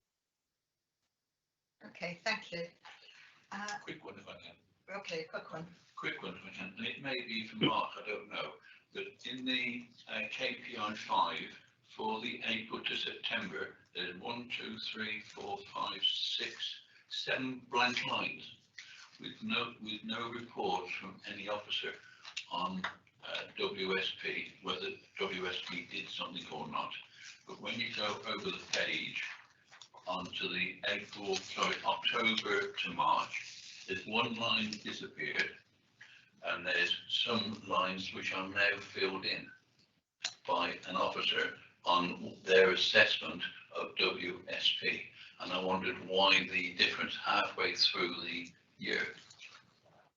Okay, thank you. Quick one if I can. Okay, quick one. Quick one if I can, and it may be for Mark, I don't know, but in the KPI 5 for the April to September, there's 1, 2, 3, 4, 5, 6, 7 blank lines with no reports from any officer on WSP, whether WSP did something or not. But when you go over the page onto the October to March, there's one line disappeared, and there's some lines which are now filled in by an officer on their assessment of WSP. And I wondered why the difference halfway through the year.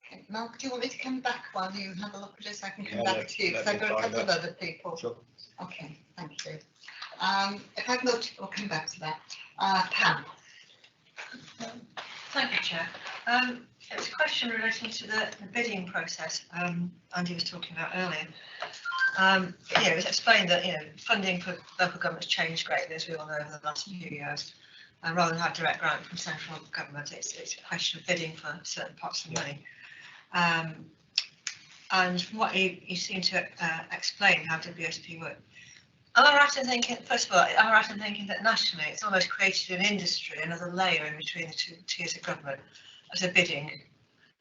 Okay, Mark, do you want me to come back while you have a look at this? I can come back to you because I've got a couple of other people. Sure. Okay, thank you. If I can go we'll come back to that. Pam. Thank you, Chair. It's a question relating to the bidding process Andy was talking about earlier. It was explained that, funding for local governments changed greatly, as we all know, over the last few years. Rather than have direct grant from central government, it's a question of bidding for certain pots of money. And from what you seem to explain how WSP works, am I right in thinking, first of all, am I right in thinking that nationally it's almost created an industry, another layer in between the two tiers of government as a bidding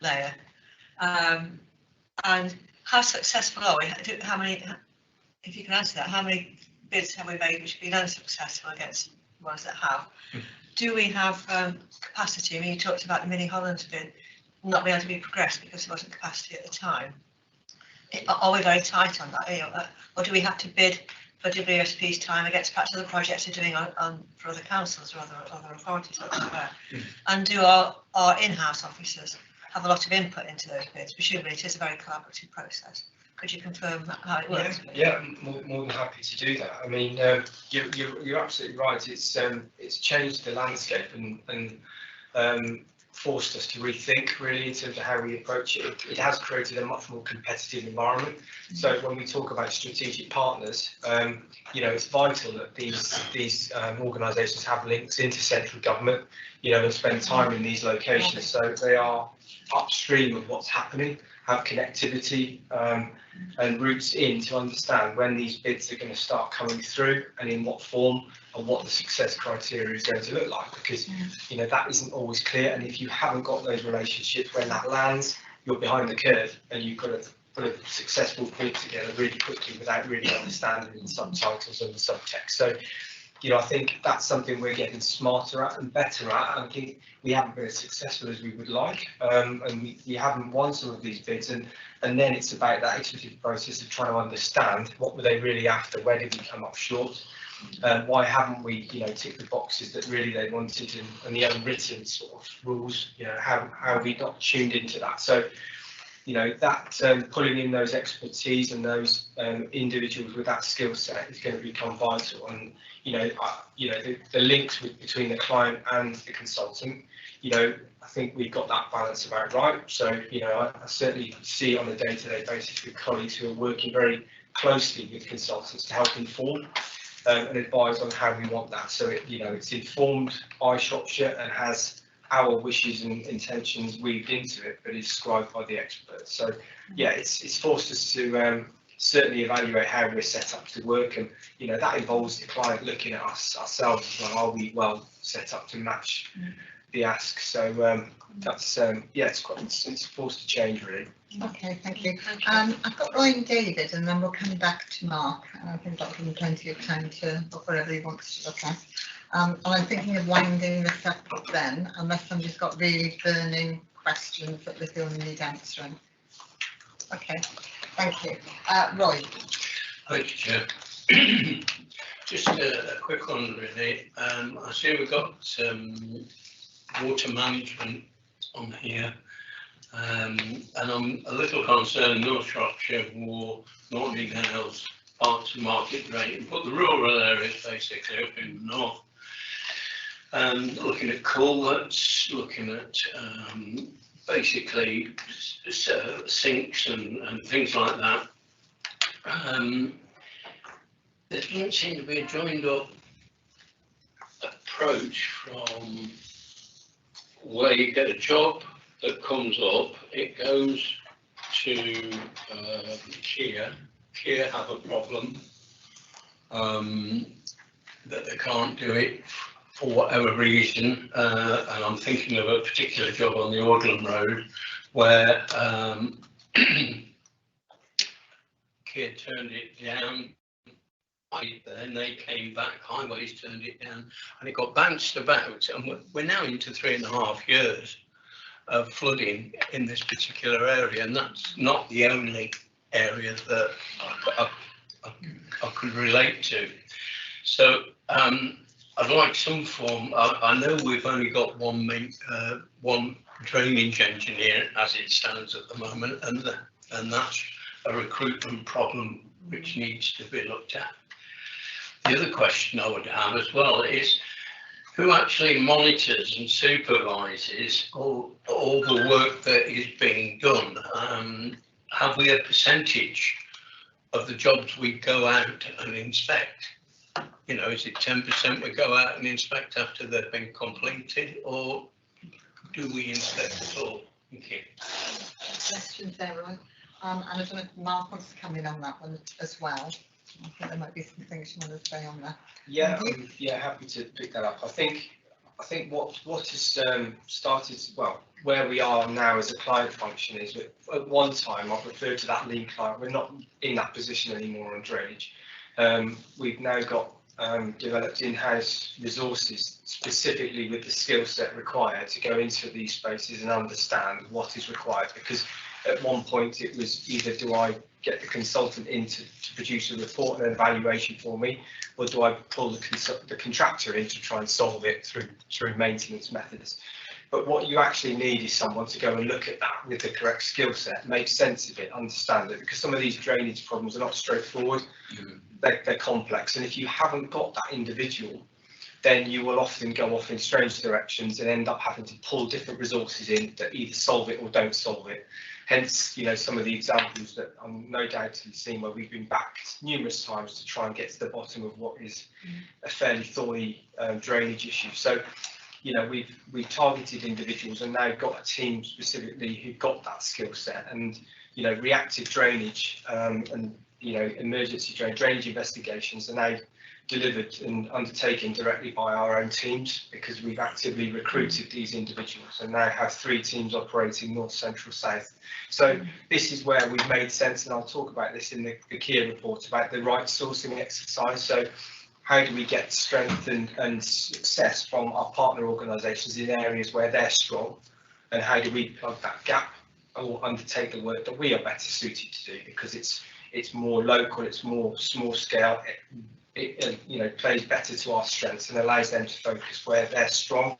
layer? And how successful are we? How many, if you can answer that, how many bids have we made which have been unsuccessful against ones that have? Do we have capacity? I mean, you talked about the Mini Holland bid not being able to be progressed because there wasn't capacity at the time. Are we very tight on that? Or do we have to bid for WSP's time against perhaps other projects they're doing on for other councils or other authorities elsewhere? And do our in-house officers have a lot of input into those bids? Presumably it is a very collaborative process. Could you confirm how it works? Yeah, more than happy to do that. I mean, you're absolutely right. It's changed the landscape and forced us to rethink really in terms of how we approach it. It has created a much more competitive environment. So when we talk about strategic partners, it's vital that these organisations have links into central government, and spend time in these locations so they are upstream of what's happening, have connectivity and routes in to understand when these bids are going to start coming through and in what form and what the success criteria is going to look like, because that isn't always clear, and if you haven't got those relationships when that lands, you're behind the curve and you've got to put a successful bid together really quickly without really understanding the subtitles and the subtext. So I think that's something we're getting smarter at and better at. I think we haven't been as successful as we would like, and we haven't won some of these bids, and then it's about that iterative process of trying to understand what were they really after, where did we come up short, why haven't we ticked the boxes that really they wanted, and the unwritten sort of rules, how have we not tuned into that? So that pulling in those expertise and those individuals with that skill set is going to become vital, and the links between the client and the consultant, I think we've got that balance about right. So I certainly see on a day-to-day basis with colleagues who are working very closely with consultants to help inform and advise on how we want that. So it's informed by Shropshire and has our wishes and intentions weaved into it, but is described by the experts. So yeah, it's forced us to certainly evaluate how we're set up to work, and that involves the client looking at us ourselves. Well, are we well set up to match the ask? So that's it's forced to change really. Okay, thank you. I've got Ryan David, and then we'll come back to Mark. I think that'll give him plenty of time to look whatever he wants to look at. And I'm thinking of winding this up then, unless somebody's got really burning questions that they feel need answering. Okay, thank you. Roy. Thank you, Chair. Just a quick one really. I see we've got water management on here, and I'm a little concerned North Shropshire will not be housed parts of market rate, but the rural areas basically up in the north. Looking at culverts, looking at basically sinks and things like that. There doesn't seem to be a joined up approach from where you get a job that comes up, it goes to Kier. Kier have a problem that they can't do it for whatever reason, and I'm thinking of a particular job on the Audland Road where Kier turned it down. Then they came back, Highways turned it down, and it got bounced about, and we're now into 3.5 years of flooding in this particular area, and that's not the only area that I could relate to. So I'd like some form. I know we've only got one drainage engineer as it stands at the moment, and that's a recruitment problem which needs to be looked at. The other question I would have as well is who actually monitors and supervises all the work that is being done? Have we a percentage of the jobs we go out and inspect? You know, is it 10% we go out and inspect after they've been completed, or do we inspect at all? Thank you. Questions there, Roy. And I don't know if Mark wants to come in on that one as well. I think there might be some things you want to say on that. Yeah, yeah, happy to pick that up. I think what has started, well, where we are now as a client function is at one time I've referred to that lead client. We're not in that position anymore on drainage. We've now got developed in-house resources specifically with the skill set required to go into these spaces and understand what is required, because at one point it was either do I get the consultant in to produce a report and an evaluation for me, or do I pull the contractor in to try and solve it through maintenance methods. But what you actually need is someone to go and look at that with the correct skill set, make sense of it, understand it, because some of these drainage problems are not straightforward. They're complex, and if you haven't got that individual, then you will often go off in strange directions and end up having to pull different resources in that either solve it or don't solve it. Hence, you know, some of the examples that I'm no doubt you've seen where we've been back numerous times to try and get to the bottom of what is a fairly thorny drainage issue. So, you know, we've targeted individuals and now got a team specifically who've got that skill set, and, you know, reactive drainage and, you know, emergency drainage investigations are now delivered and undertaken directly by our own teams, because we've actively recruited these individuals and now have 3 teams operating north, central, south. So this is where we've made sense, and I'll talk about this in the Kier report about the right sourcing exercise. So how do we get strength and success from our partner organisations in areas where they're strong, and how do we plug that gap or undertake the work that we are better suited to do, because it's more local, it's more small scale, it you know, plays better to our strengths and allows them to focus where they're strong,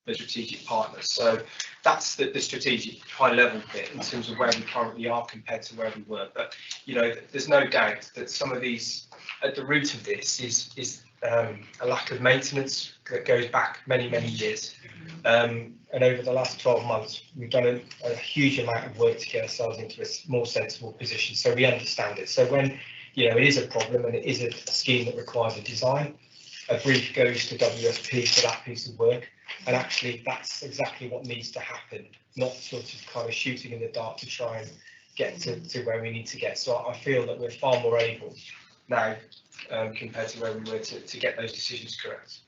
the strategic partners. So that's the strategic high level bit in terms of where we currently are compared to where we were. But, you know, there's no doubt that some of these, at the root of this is a lack of maintenance that goes back many years. And over the last 12 months, we've done a huge amount of work to get ourselves into a more sensible position, so we understand it. So when, you know, it is a problem and it is a scheme that requires a design, a brief goes to WSP for that piece of work, and actually that's exactly what needs to happen, not sort of kind of shooting in the dark to try and get to where we need to get. So I feel that we're far more able now compared to where we were to get those decisions correct.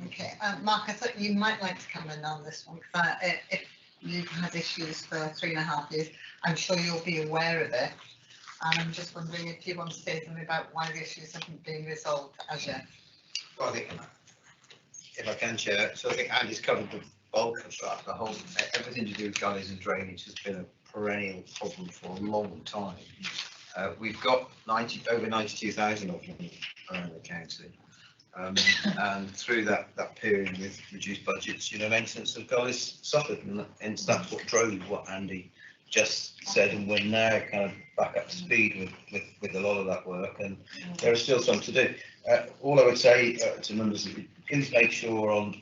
Okay, Mark, I thought you might like to come in on this one, because if you've had issues for 3.5 years, I'm sure you'll be aware of it. And I'm just wondering if you want to say something about why the issues haven't been resolved as yet. Well, I think, if I can, Chair, so I think Andy's covered the bulk of that. The whole, everything to do with gullies and drainage has been a perennial problem for a long time. We've got over 92,000 of them around the county. And through that period with reduced budgets, you know, maintenance of gullies suffered, and that's what drove what Andy just said, and we're now kind of back up to speed with a lot of that work, and there is still some to do. All I would say to members is please make sure on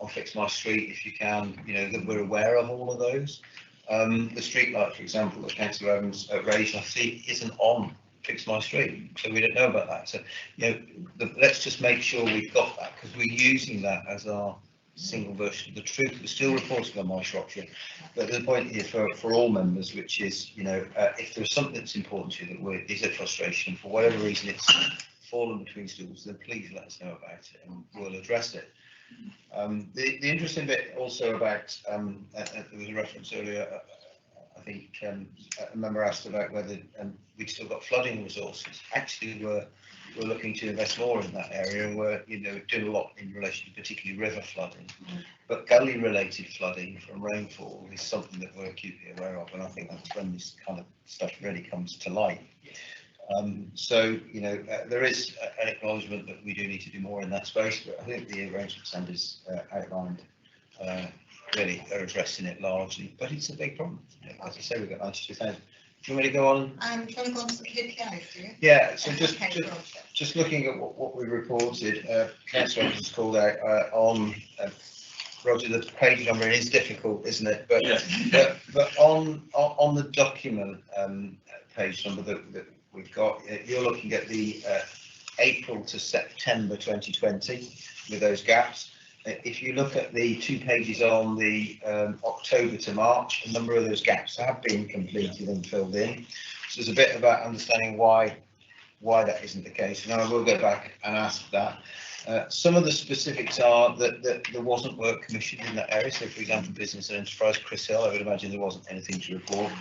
Fix My Street, if you can, you know, that we're aware of all of those. The street light, for example, that Councillor Evans raised, I see isn't on Fix My Street, so we don't know about that. So, you know, let's just make sure we've got that, because we're using that as our single version of the truth. We're still reporting on My Shropshire, but the point here for all members, which is, you know, if there's something that's important to you that is a frustration, for whatever reason it's fallen between stools, then please let us know about it and we'll address it. The interesting bit also about, there was a reference earlier, I think a member asked about whether we've still got flooding resources. Actually, we're looking to invest more in that area, and we're, you know, doing a lot in relation to particularly river flooding. But gully related flooding from rainfall is something that we're acutely aware of, and I think that's when this kind of stuff really comes to light. So, you know, there is an acknowledgement that we do need to do more in that space, but I think the arrangements Andy's outlined really are addressing it largely, but it's a big problem. As I say, we've got 92,000. Do you want me to go on? Do you want to go on to the KPIs, do you? Yeah, so just looking at what we reported, Councillor has called out on Roger, the page number is difficult, isn't it? But yeah. but on the document page number, we've got, you're looking at the April to September 2020 with those gaps. If you look at the 2 pages on the October to March, a number of those gaps have been completed and filled in. So there's a bit about understanding why that isn't the case, and I will go back and ask that. Some of the specifics are that there wasn't work commissioned in that area. So, for example, business and enterprise, Chris Hill, I would imagine there wasn't anything to report.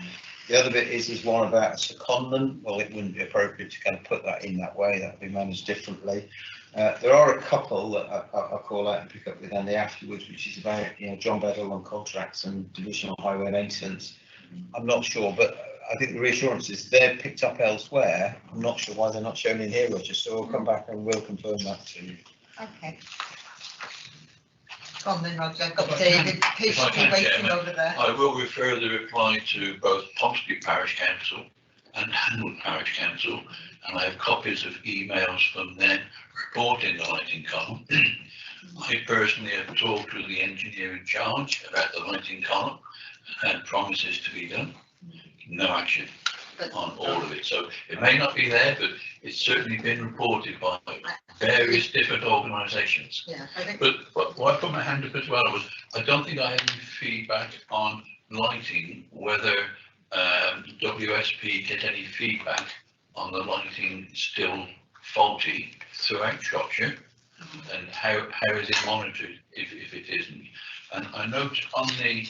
The other bit is one about a secondment. Well, it wouldn't be appropriate to kind of put that in that way. That would be managed differently. There are a couple that I'll call out and pick up with Andy afterwards, which is about John Bedell on contracts and divisional highway maintenance. I'm not sure, but I think the reassurance is they're picked up elsewhere. I'm not sure why they're not shown in here, Roger. So we'll come back and we'll confirm that to you. Okay. Go on then, Roger. I've got David patiently waiting over there. I will refer the reply to both Pomsky Parish Council and Handel Parish Council, and I have copies of emails from them reporting the lighting column. I personally have talked to the engineer in charge about the lighting column and had promises to be done. No action on all of it. So it may not be there, but it's certainly been reported by various different organisations. Yeah, I think. But what I put my hand up as well was, I don't think I had any feedback on lighting, whether WSP get any feedback on the lighting still faulty throughout Shropshire, and how is it monitored if it isn't. And I note on the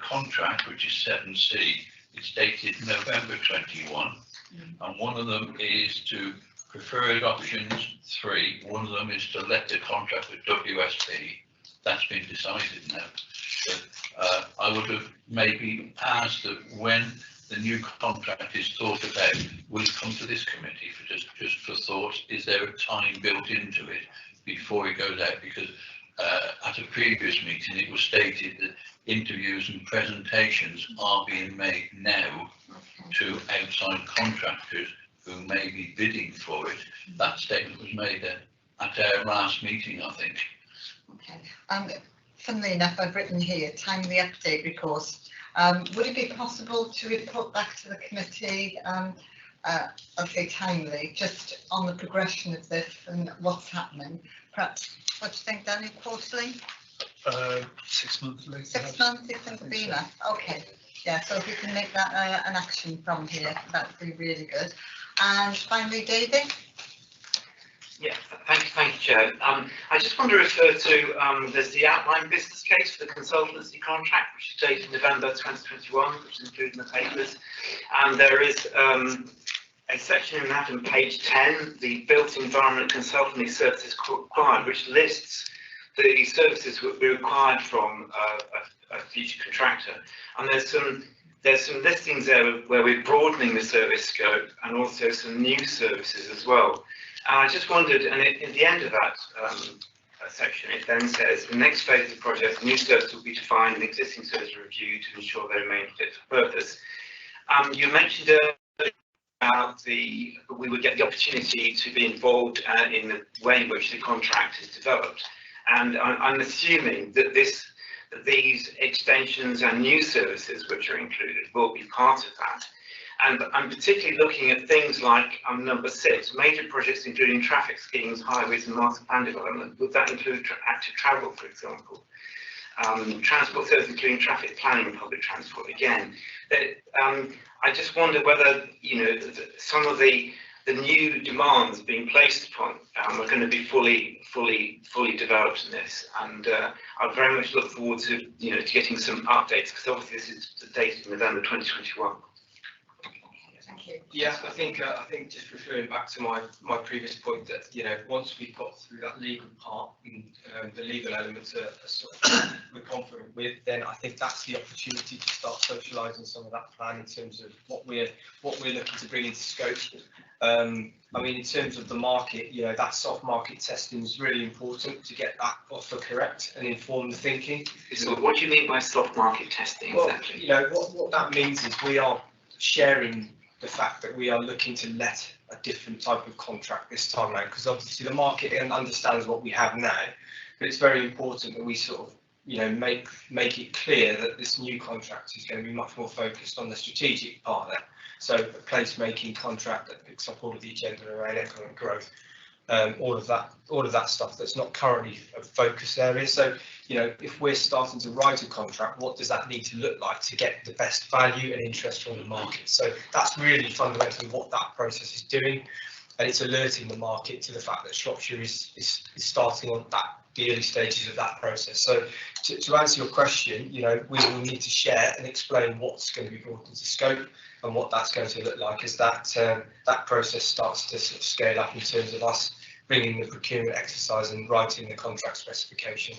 contract, which is 7C, it's dated November 21, and one of them is to preferred options 3. One of them is to let the contract with WSP. That's been decided now. But I would have maybe asked that when the new contract is thought about, will it come to this committee for just for thought? Is there a time built into it before it goes out? Because at a previous meeting, it was stated that interviews and presentations are being made now to outside contractors who may be bidding for it. That statement was made at our last meeting, I think. Okay. Funnily enough, I've written here, timely update report. Would it be possible to report back to the committee, I'll say timely, just on the progression of this and what's happening? Perhaps, what do you think, Danny, quarterly? 6 months later. 6 months, it can be enough. Okay. Yeah, so if we can make that an action from here, that would be really good. And finally, David? Yeah, thank you, Chair. I just want to refer to, there's the outline business case for the consultancy contract, which is dated November 2021, which is included in the papers. And there is a section in that on page 10, the built environment consultancy services required, which lists the services that would be required from a future contractor. And there's some listings there where we're broadening the service scope and also some new services as well. And I just wondered, and at the end of that section, it then says, the next phase of the project, new services will be defined and existing services reviewed to ensure they remain fit for purpose. You mentioned earlier about we would get the opportunity to be involved in the way in which the contract is developed. And I'm assuming that these extensions and new services which are included will be part of that. And I'm particularly looking at things like number 6, major projects including traffic schemes, highways and master plan development. Would that include active travel, for example? Transport services including traffic planning and public transport again. I just wonder whether, some of the new demands being placed upon are going to be fully developed in this, and I very much look forward to to getting some updates, because obviously this is dated November 2021. Thank you. Yeah, I think just referring back to my previous point that once we've got through that legal part and the legal elements are sort of we're confident with, then I think that's the opportunity to start socialising some of that plan in terms of what we're looking to bring into scope. I mean, in terms of the market, that soft market testing is really important to get that offer correct and inform the thinking. So what do you mean by soft market testing exactly? Well, what that means is we are sharing the fact that we are looking to let a different type of contract this time around, because obviously the market understands what we have now, but it's very important that we sort of you know, make it clear that this new contract is going to be much more focused on the strategic partner. So a placemaking contract that picks up all of the agenda around economic growth, all of that stuff that's not currently a focus area. So, you know, if we're starting to write a contract, what does that need to look like to get the best value and interest from the market? So that's really fundamentally what that process is doing, and it's alerting the market to the fact that Shropshire is starting on the early stages of that process. So to answer your question, you know, we will need to share and explain what's going to be brought into scope and what that's going to look like as that process starts to sort of scale up in terms of us bringing the procurement exercise and writing the contract specification.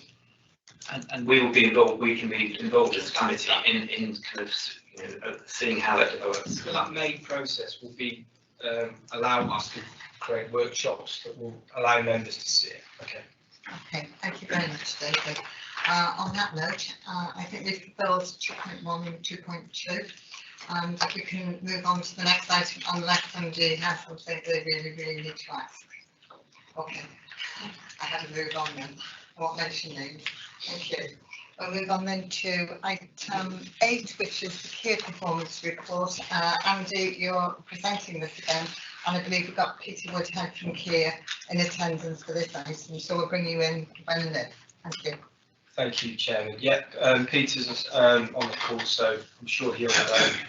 And we will be involved. We can be involved as a committee in kind of, you know, seeing how that develops. So that main process will be allow us to create workshops that will allow members to see it. Okay. Okay, thank you very much, David. On that note, I think we've fulfilled 2.1 and 2.2. If we can move on to the next item, unless somebody has something they really need to ask. Okay, I had to move on then. I won't mention names. Thank you. We'll move on then to item 8, which is the Kier performance report. Andy, you're presenting this again, and I believe we've got Peter Woodhead from Kier in attendance for this item, so we'll bring you in when and if. Thank you. Thank you, Chairman. Yeah, Peter's on the call, so I'm sure he'll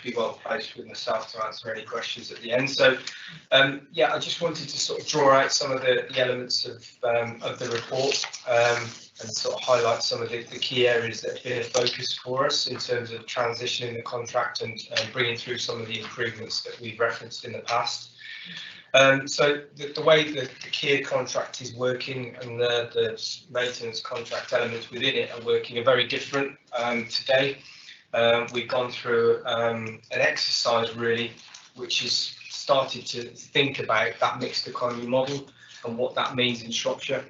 be well placed with myself to answer any questions at the end. So, yeah, I just wanted to sort of draw out some of the elements of the report and sort of highlight some of the key areas that have been a focus for us in terms of transitioning the contract and bringing through some of the improvements that we've referenced in the past. So the way that the Kier contract is working and the maintenance contract elements within it are working are very different today. We've gone through an exercise really, which has started to think about that mixed economy model and what that means in Shropshire.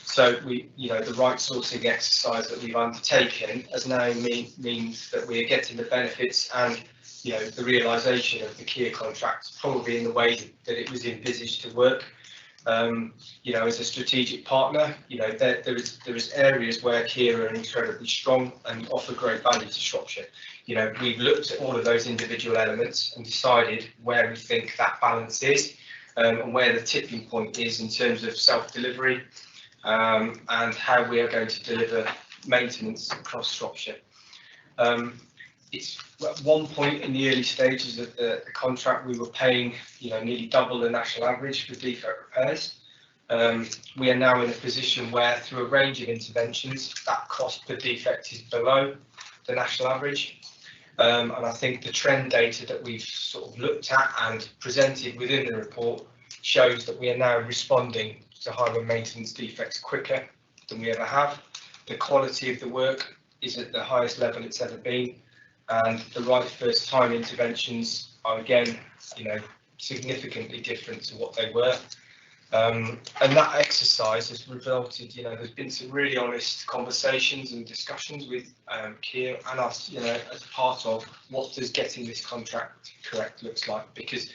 So you know, the right sourcing exercise that we've undertaken has now means that we are getting the benefits and, you know, the realisation of the Kier contract probably in the way that it was envisaged to work. You know, as a strategic partner, you know, there is areas where Kier are incredibly strong and offer great value to Shropshire. You know, we've looked at all of those individual elements and decided where we think that balance is and where the tipping point is in terms of self-delivery and how we are going to deliver maintenance across Shropshire. It's at one point in the early stages of the contract, we were paying, you know, nearly double the national average for defect repairs. We are now in a position where, through a range of interventions, that cost per defect is below the national average. And I think the trend data that we've sort of looked at and presented within the report shows that we are now responding to highway maintenance defects quicker than we ever have. The quality of the work is at the highest level it's ever been. And the right first time interventions are again, you know, significantly different to what they were. And that exercise has resulted, you know, there's been some really honest conversations and discussions with Kier and us, you know, as part of what does getting this contract correct looks like, because,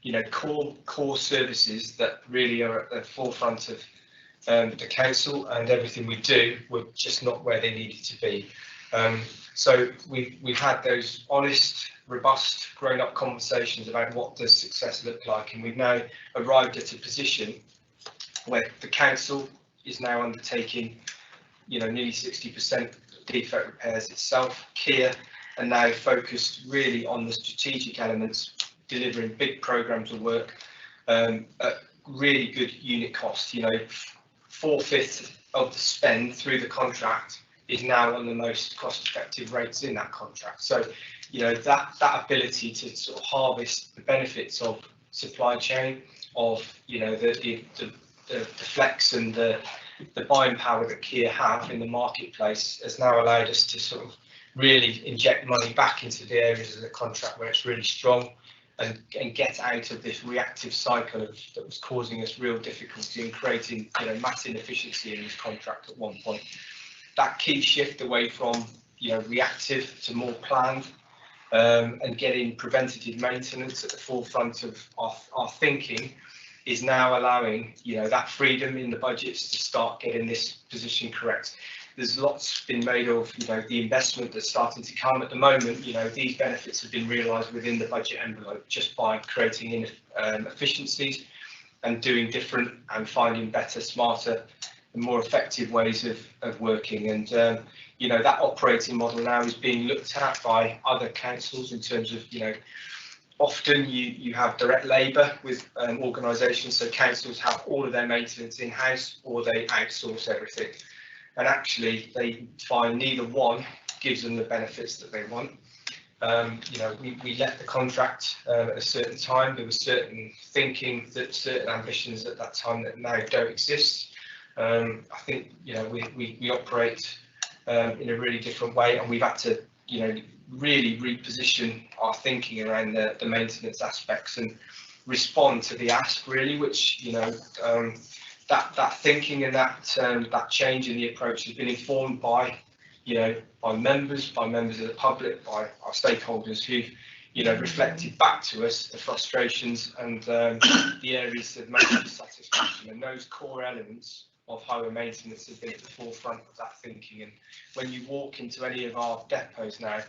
you know, core services that really are at the forefront of the council and everything we do were just not where they needed to be. So we've had those honest, robust, grown-up conversations about what does success look like, and we've now arrived at a position where the council is now undertaking, you know, nearly 60% defect repairs itself. Kier are now focused really on the strategic elements, delivering big programs of work at really good unit cost. You know, 4/5 of the spend through the contract is now on the most cost-effective rates in that contract. So, you know, that ability to sort of harvest the benefits of supply chain, of, you know, the flex and the buying power that Kier have in the marketplace has now allowed us to sort of really inject money back into the areas of the contract where it's really strong and get out of this reactive cycle that was causing us real difficulty in creating, you know, mass inefficiency in this contract at one point. That key shift away from, you know, reactive to more planned and getting preventative maintenance at the forefront of our thinking is now allowing, you know, that freedom in the budgets to start getting this position correct. there's lots been made of, the investment that's starting to come at the moment. These benefits have been realised within the budget envelope just by creating efficiencies and doing different and finding better, smarter and more effective ways of working. And that operating model now is being looked at by other councils in terms of, often you have direct labour with organisations, so councils have all of their maintenance in-house or they outsource everything. And actually they find neither one gives them the benefits that they want. We let the contract at a certain time. There was certain thinking, that certain ambitions at that time that now don't exist. I think we operate in a really different way, and we've had to really reposition our thinking around the maintenance aspects and respond to the ask, really, which that thinking and that change in the approach has been informed by by members of the public, by our stakeholders who reflected back to us the frustrations and the areas of most dissatisfaction, and those core elements of highway maintenance have been at the forefront of that thinking. And when you walk into any of our depots now,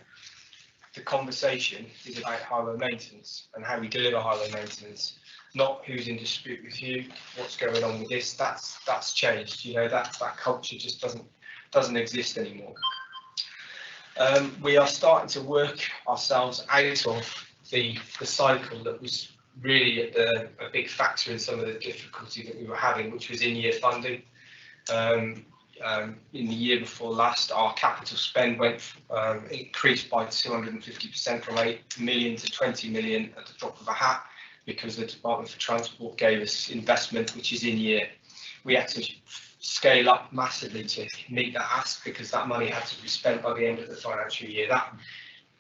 the conversation is about highway maintenance and how we deliver highway maintenance, not who's in dispute with you, what's going on with this. That's changed. That culture just doesn't exist anymore. We are starting to work ourselves out of the cycle that was really a big factor in some of the difficulty that we were having, which was in-year funding. In the year before last, our capital spend increased by 250% from 8 million to 20 million at the drop of a hat, because the Department for Transport gave us investment which is in year. We had to scale up massively to meet that ask, because that money had to be spent by the end of the financial year. That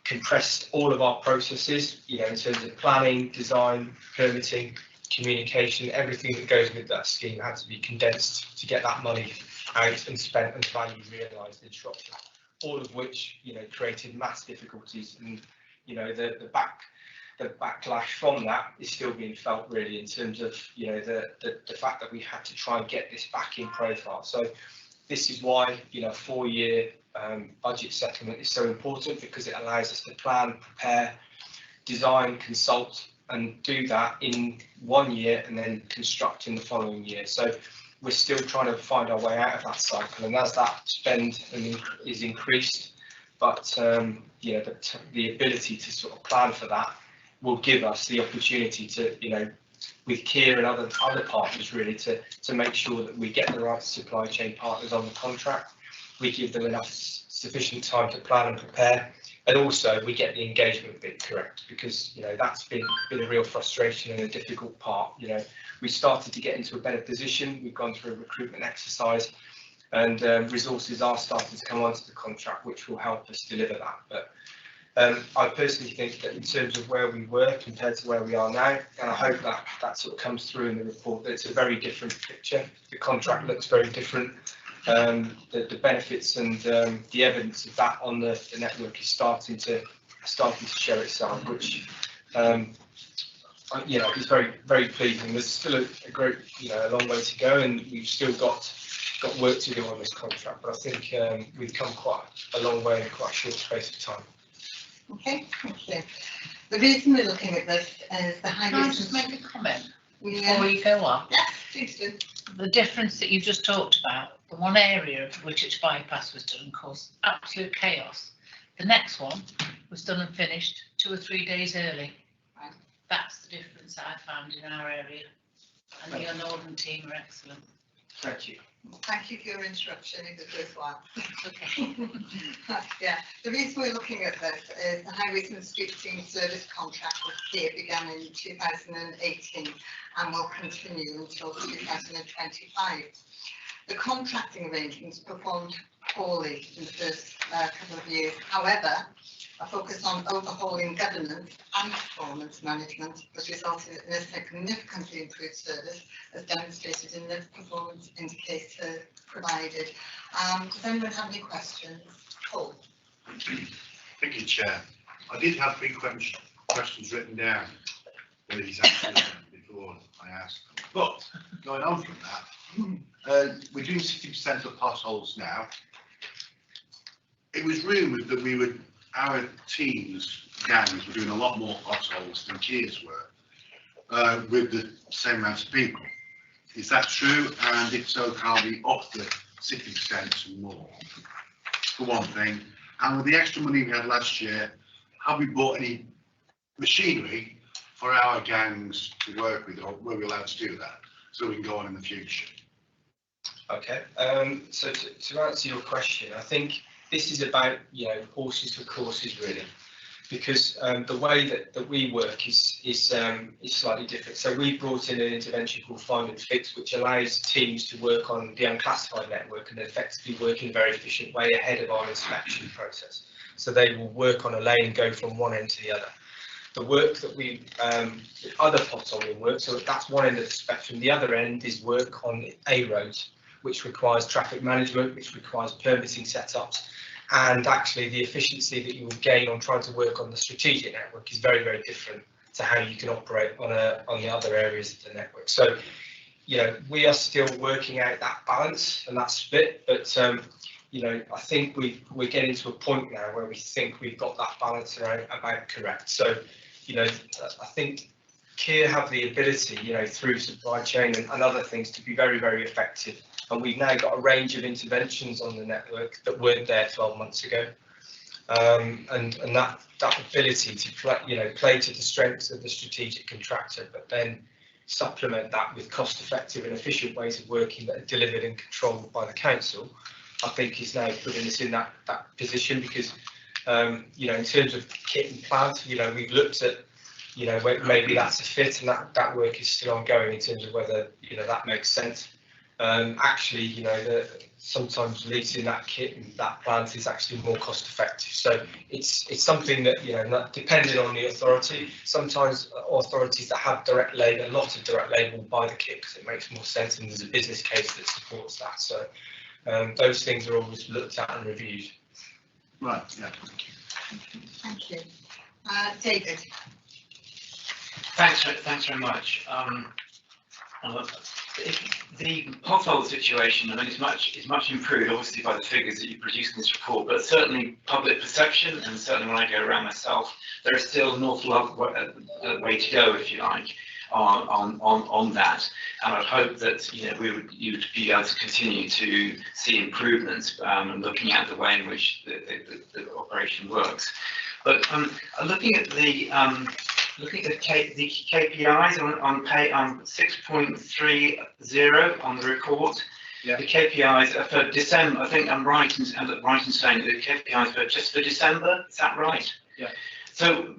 compressed all of our processes, in terms of planning, design, permitting, communication. Everything that goes with that scheme had to be condensed to get that money out and spent and value realised in Shropshire, all of which created mass difficulties. And the backlash from that is still being felt, really, in terms of the fact that we had to try and get this back in profile. So this is why 4-year budget settlement is so important, because it allows us to plan, prepare, design, consult and do that in 1 year and then construct in the following year. So we're still trying to find our way out of that cycle, and as that spend is increased, but the ability to sort of plan for that will give us the opportunity to, with Kier and other partners, really, to make sure that we get the right supply chain partners on the contract. We give them enough sufficient time to plan and prepare, and also we get the engagement bit correct, because that's been a real frustration and a difficult part. We started to get into a better position. We've gone through a recruitment exercise, and resources are starting to come onto the contract, which will help us deliver that. But I personally think that in terms of where we were compared to where we are now, and I hope that sort of comes through in the report, that it's a very different picture. The contract looks very different. The benefits and the evidence of that on the network is starting to show itself, which is very, very pleasing. There's still a great, a long way to go, and we've still got work to do on this contract. But I think we've come quite a long way in quite a short space of time. Okay, thank you. The reason we're looking at this is the high. Can I just make a comment before you go on? Yes, please do. The difference that you just talked about, the one area of Whitchurch bypass was done caused absolute chaos. The next one was done and finished 2 or 3 days early. Right. That's the difference I found in our area, and your Northern team are excellent. Thank you. Thank you for your interruption, it was worthwhile. Okay. Yeah, the reason we're looking at this is the Highways and Streets Team Service contract with Kier began in 2018 and will continue until 2025. The contracting arrangements performed poorly in the first couple of years. However, a focus on overhauling governance and performance management has resulted in a significantly improved service, as demonstrated in the performance indicator provided. Does anyone have any questions? Paul? Thank you, Chair. I did have 3 questions written down with these answers before I asked. But going on from that, we're doing 60% of potholes now. it was rumoured that our teams, gangs, were doing a lot more potholes than Kiers were, with the same amount of people. Is that true? And if so, can we up the 60% and more? For one thing. And with the extra money we had last year, have we bought any machinery for our gangs to work with, or were we allowed to do that, so we can go on in the future? Okay, so to answer your question, I think this is about, horses for courses really, because the way that we work is slightly different. So we brought in an intervention called Find and Fix, which allows teams to work on the unclassified network and effectively work in a very efficient way ahead of our inspection process. So they will work on a lane and go from one end to the other. The work that we, other potholing work, so that's one end of the spectrum. The other end is work on A roads, which requires traffic management, which requires permitting setups. And actually the efficiency that you will gain on trying to work on the strategic network is very, very different to how you can operate on the other areas of the network. So, we are still working out that balance and that split, but I think we're getting to a point now where we think we've got that balance about correct. So, I think Kier have the ability, through supply chain and other things to be very, very effective. And we've now got a range of interventions on the network that weren't there 12 months ago. And that ability to play to the strengths of the strategic contractor, but then supplement that with cost-effective and efficient ways of working that are delivered and controlled by the council, I think is now putting us in that position, because in terms of kit and plant, we've looked at maybe that's a fit, and that work is still ongoing in terms of whether that makes sense. Actually, sometimes leasing that kit and that plant is actually more cost effective. So it's something that, not depending on the authority. Sometimes authorities that have direct labour, a lot of direct labour will buy the kit because it makes more sense and there's a business case that supports that. So those things are always looked at and reviewed. Right, yeah. Thank you. David. Thanks very much. The pothole situation, is much improved, obviously, by the figures that you produced in this report, but certainly public perception, and certainly when I go around myself, there is still an awful lot of way to go, if you like, on that. And I'd hope that you'd be able to continue to see improvements, and looking at the way in which the operation works. But looking at the KPIs on 6.30 on the report, yeah. The KPIs are for December. I think I'm right in saying that the KPIs are just for December. Is that right? Yeah. So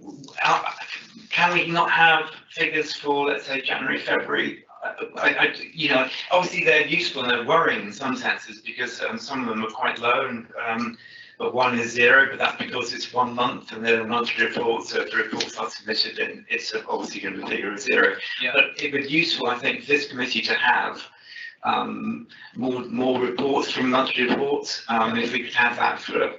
can we not have figures for, let's say, January, February? Obviously they're useful and they're worrying in some senses, because some of them are quite low, and but one is 0, but that's because it's 1 month and they're a monthly report. So if the reports are submitted, then it's obviously going to be a figure of 0. Yeah. But it would be useful, I think, for this committee to have more reports from monthly reports. If we could have that for a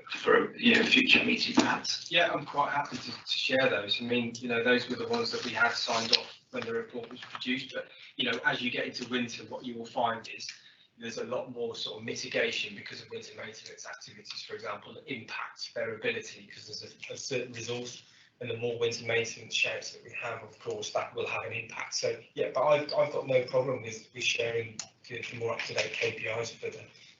future meeting, perhaps. Yeah, I'm quite happy to share those. Those were the ones that we had signed off when the report was produced. But as you get into winter, what you will find is there's a lot more sort of mitigation because of winter maintenance activities, for example, that impact their ability, because there's a certain resource, and the more winter maintenance shouts that we have, of course, that will have an impact. So yeah, but I've got no problem with sharing the more up-to-date KPIs for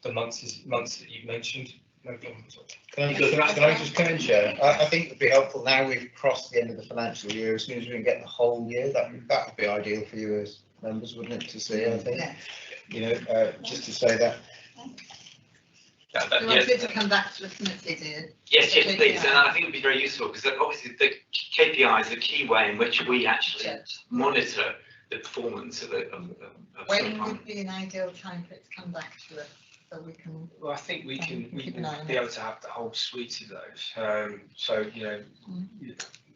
the months that you've mentioned. No problem at all. Can I just come in, Chair? I think it would be helpful now we've crossed the end of the financial year. As soon as we can get the whole year, that would be ideal for you as members, wouldn't it, to see? I think. Yeah. Just to say that. You wanted to come back to the committee, do you? Yes, please. And I think it would be very useful, because obviously the KPI is the key way in which we actually monitor the performance of when would be an ideal time for it to come back to us, so we can? Well, I think we can be able to have the whole suite of those.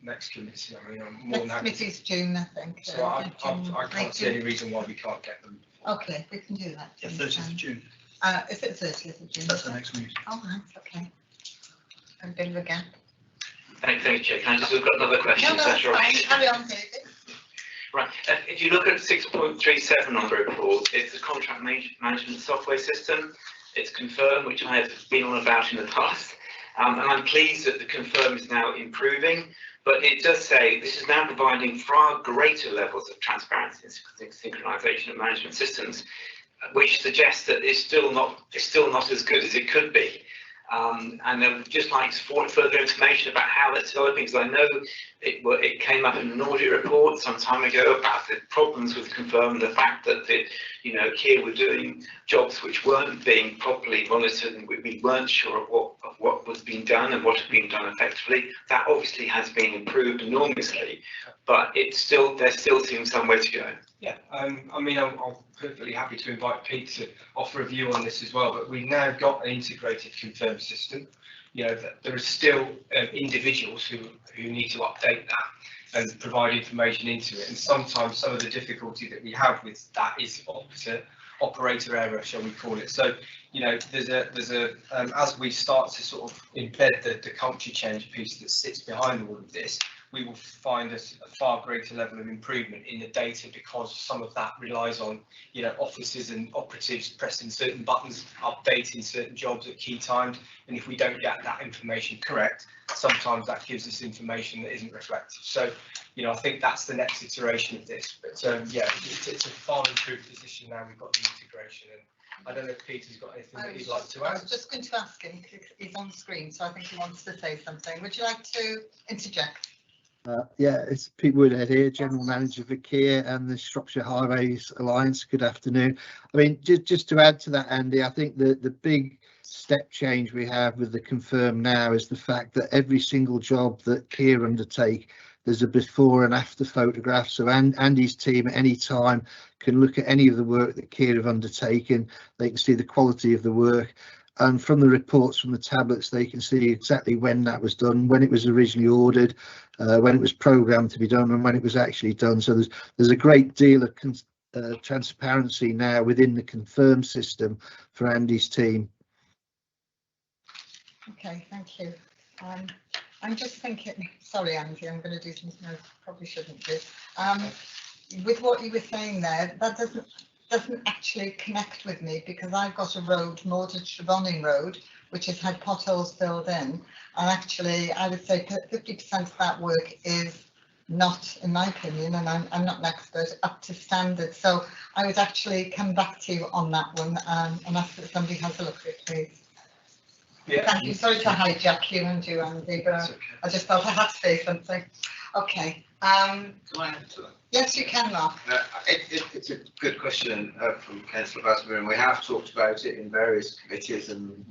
Next committee, I'm more than happy. Next committee's June, I think. So I can't see any reason why we can't get them. Okay, we can do that. Yeah, 30th of June. Is it 30th of June? That's the next meeting. Oh, right, okay. A bit of a gap. Thank you, Chair. Can I just look at another question? No, that's fine. Carry on, David. Right. If you look at 6.37 on the report, it's a contract management software system. It's Confirm, which I have been on about in the past. And I'm pleased that the Confirm is now improving, but it does say this is now providing far greater levels of transparency and synchronization of management systems, which suggests that it's still not as good as it could be. And I would just like further information about how that's developing, because I know it came up in an audit report some time ago about the problems with Confirm, the fact that Kier were doing jobs which weren't being properly monitored, and we weren't sure of what was being done and what had been done effectively. That obviously has been improved enormously, but there still seems some way to go. Yeah, I mean, I'm perfectly happy to invite Pete to offer a view on this as well, but we've now got an integrated Confirm system. That there are still individuals who need to update that and provide information into it, and sometimes some of the difficulty that we have with that is operator error, shall we call it. So there's a as we start to sort of embed the culture change piece that sits behind all of this, we will find a far greater level of improvement in the data, because some of that relies on officers and operatives pressing certain buttons, updating certain jobs at key times, and if we don't get that information correct, sometimes that gives us information that isn't reflective. So I think that's the next iteration of this, but yeah, it's a far improved position now. We've got the integration, and I don't know if Peter's got anything that he'd like to add. I was just going to ask him, he's on screen, so I think he wants to say something. Would you like to interject? Yeah, it's Pete Woodhead here, General Manager for Kier and the Shropshire Highways Alliance. Good afternoon. I mean, just to add to that, Andy, I think the big step change we have with the Confirm now is the fact that every single job that Kier undertake, there's a before and after photograph. So Andy's team at any time can look at any of the work that Kier have undertaken. They can see the quality of the work. And from the reports from the tablets, they can see exactly when that was done, when it was originally ordered, when it was programmed to be done, and when it was actually done. So there's a great deal of transparency now within the Confirm system for Andy's team. Okay, thank you. I'm just thinking, sorry Andy, I'm going to do something I probably shouldn't do. With what you were saying there, that doesn't actually connect with me, because I've got a road, Mordred-Trevonning Road, which has had potholes filled in, and actually I would say 50% of that work is not, in my opinion, and I'm not an expert, up to standard. So I would actually come back to you on that one and ask that somebody has a look at it, please. Yeah. Thank you. Sorry to hijack you and you, Andy, but okay. I just felt I had to say something. Okay. Can I add to that? Yes, you can, Mark. It's a good question from Councillor Basmer, and we have talked about it in various committees and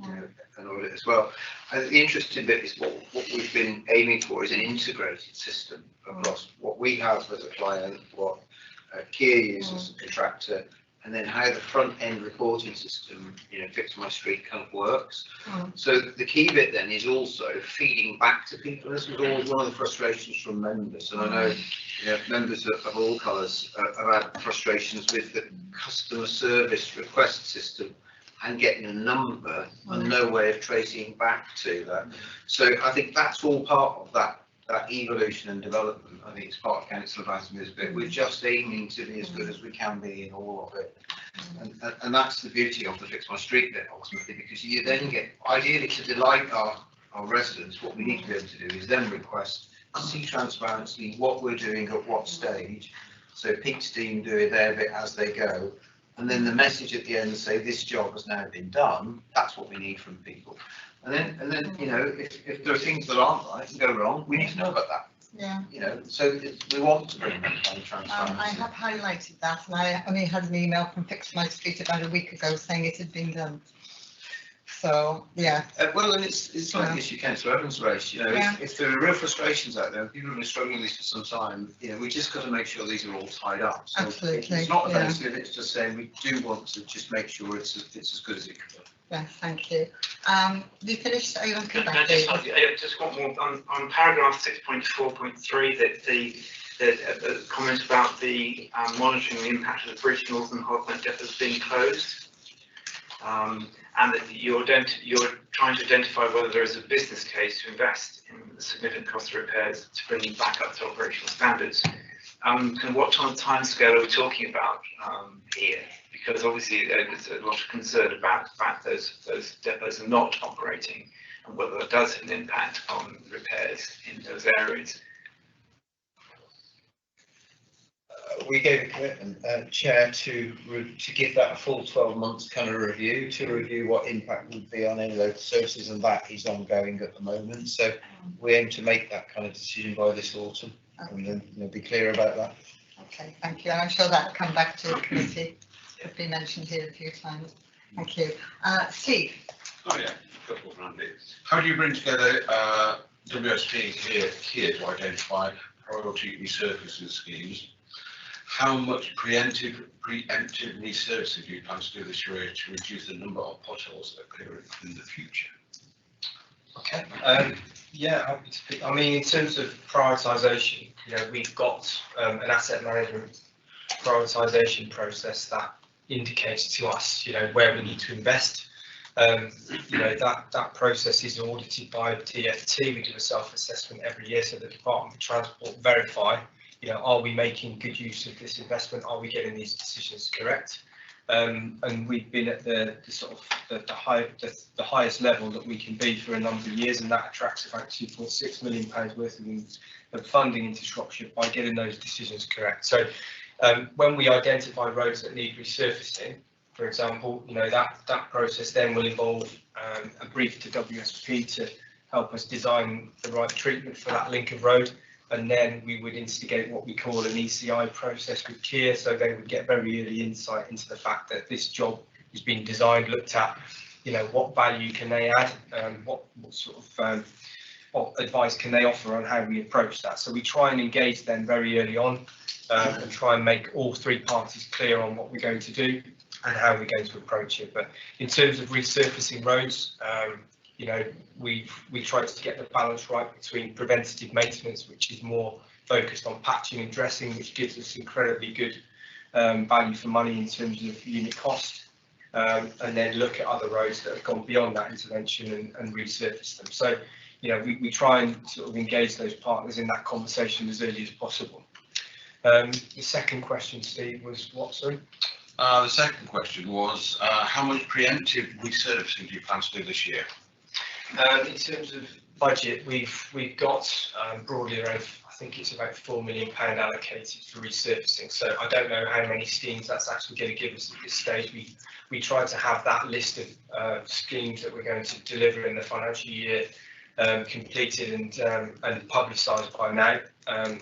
an audit as well. And the interesting bit is what we've been aiming for is an integrated system across what we have as a client, what Kier uses as a contractor, and then how the front end reporting system, Fix My Street kind of works. So the key bit then is also feeding back to people. This was always one of the frustrations from members, and I know members of all colours have had frustrations with the customer service request system and getting a number and no way of tracing back to that. So I think that's all part of that evolution and development. I think it's part of Councillor Basmer's bit. We're just aiming to be as good as we can be in all of it. And that's the beauty of the Fix My Street bit ultimately, because you then get, ideally to delight our residents, what we need to be able to do is then request to see transparency, what we're doing at what stage. So Pete's team do their bit as they go. And then the message at the end say this job has now been done. That's what we need from people. And then if there are things that aren't right and go wrong, we need to know about that. Yeah. So we want to bring that kind of transparency. I have highlighted that, and I only had an email from Fix My Street about a week ago saying it had been done. So yeah. Well, and it's like the issue Councillor Evans raised. If there are real frustrations out there, people have been struggling with this for some time. We just got to make sure these are all tied up. So absolutely. It's not offensive. It's just saying we do want to just make sure it's as good as it can be. Yes, thank you. You finished? Are you on I just want more on paragraph 6.4.3 that the comment about the monitoring the impact of the Bridge Northern Hogmanay depots being closed, and that you're trying to identify whether there is a business case to invest in the significant cost of repairs to bring them back up to operational standards. And what kind of timescale are we talking about here? Because obviously there's a lot of concern about the fact those depots are not operating, and whether that does have an impact on repairs in those areas. We gave a commitment, Chair, to give that a full 12 months kind of review, to review what impact would be on any local services, and that is ongoing at the moment. So we aim to make that kind of decision by this autumn, and then be clear about that. Okay, thank you. I'm sure that'll come back to the committee. It's been mentioned here a few times. Thank you. Steve? Oh yeah, a couple of Randy. How do you bring together WSP here to identify priority resurfacing schemes? How much preemptive resurfacing do you plan to do this year to reduce the number of potholes that occur in the future? Okay. Yeah, happy to speak. I mean, in terms of prioritisation, we've got an asset management prioritisation process that indicates to us, where we need to invest. That process is audited by DFT. We do a self-assessment every year, so the Department for Transport verify, are we making good use of this investment? Are we getting these decisions correct? And we've been at the highest level that we can be for a number of years, and that attracts about £2.6 million worth of funding into Shropshire by getting those decisions correct. So when we identify roads that need resurfacing, for example, that process then will involve a brief to WSP to help us design the right treatment for that link of road. And then we would instigate what we call an ECI process with Kier, so they would get very early insight into the fact that this job is being designed, looked at, what value can they add, what sort of what advice can they offer on how we approach that. So we try and engage them very early on and try and make all three parties clear on what we're going to do and how we're going to approach it. But in terms of resurfacing roads, we tried to get the balance right between preventative maintenance, which is more focused on patching and dressing, which gives us incredibly good value for money in terms of unit cost, and then look at other roads that have gone beyond that intervention and resurface them. So, we try and sort of engage those partners in that conversation as early as possible. The second question, Steve, was what, sorry? The second question was, how much preemptive resurfacing do you plan to do this year? In terms of budget, we've got broadly around, I think it's about £4 million allocated for resurfacing. So I don't know how many schemes that's actually going to give us at this stage. We try to have that list of schemes that we're going to deliver in the financial year completed and publicised by now.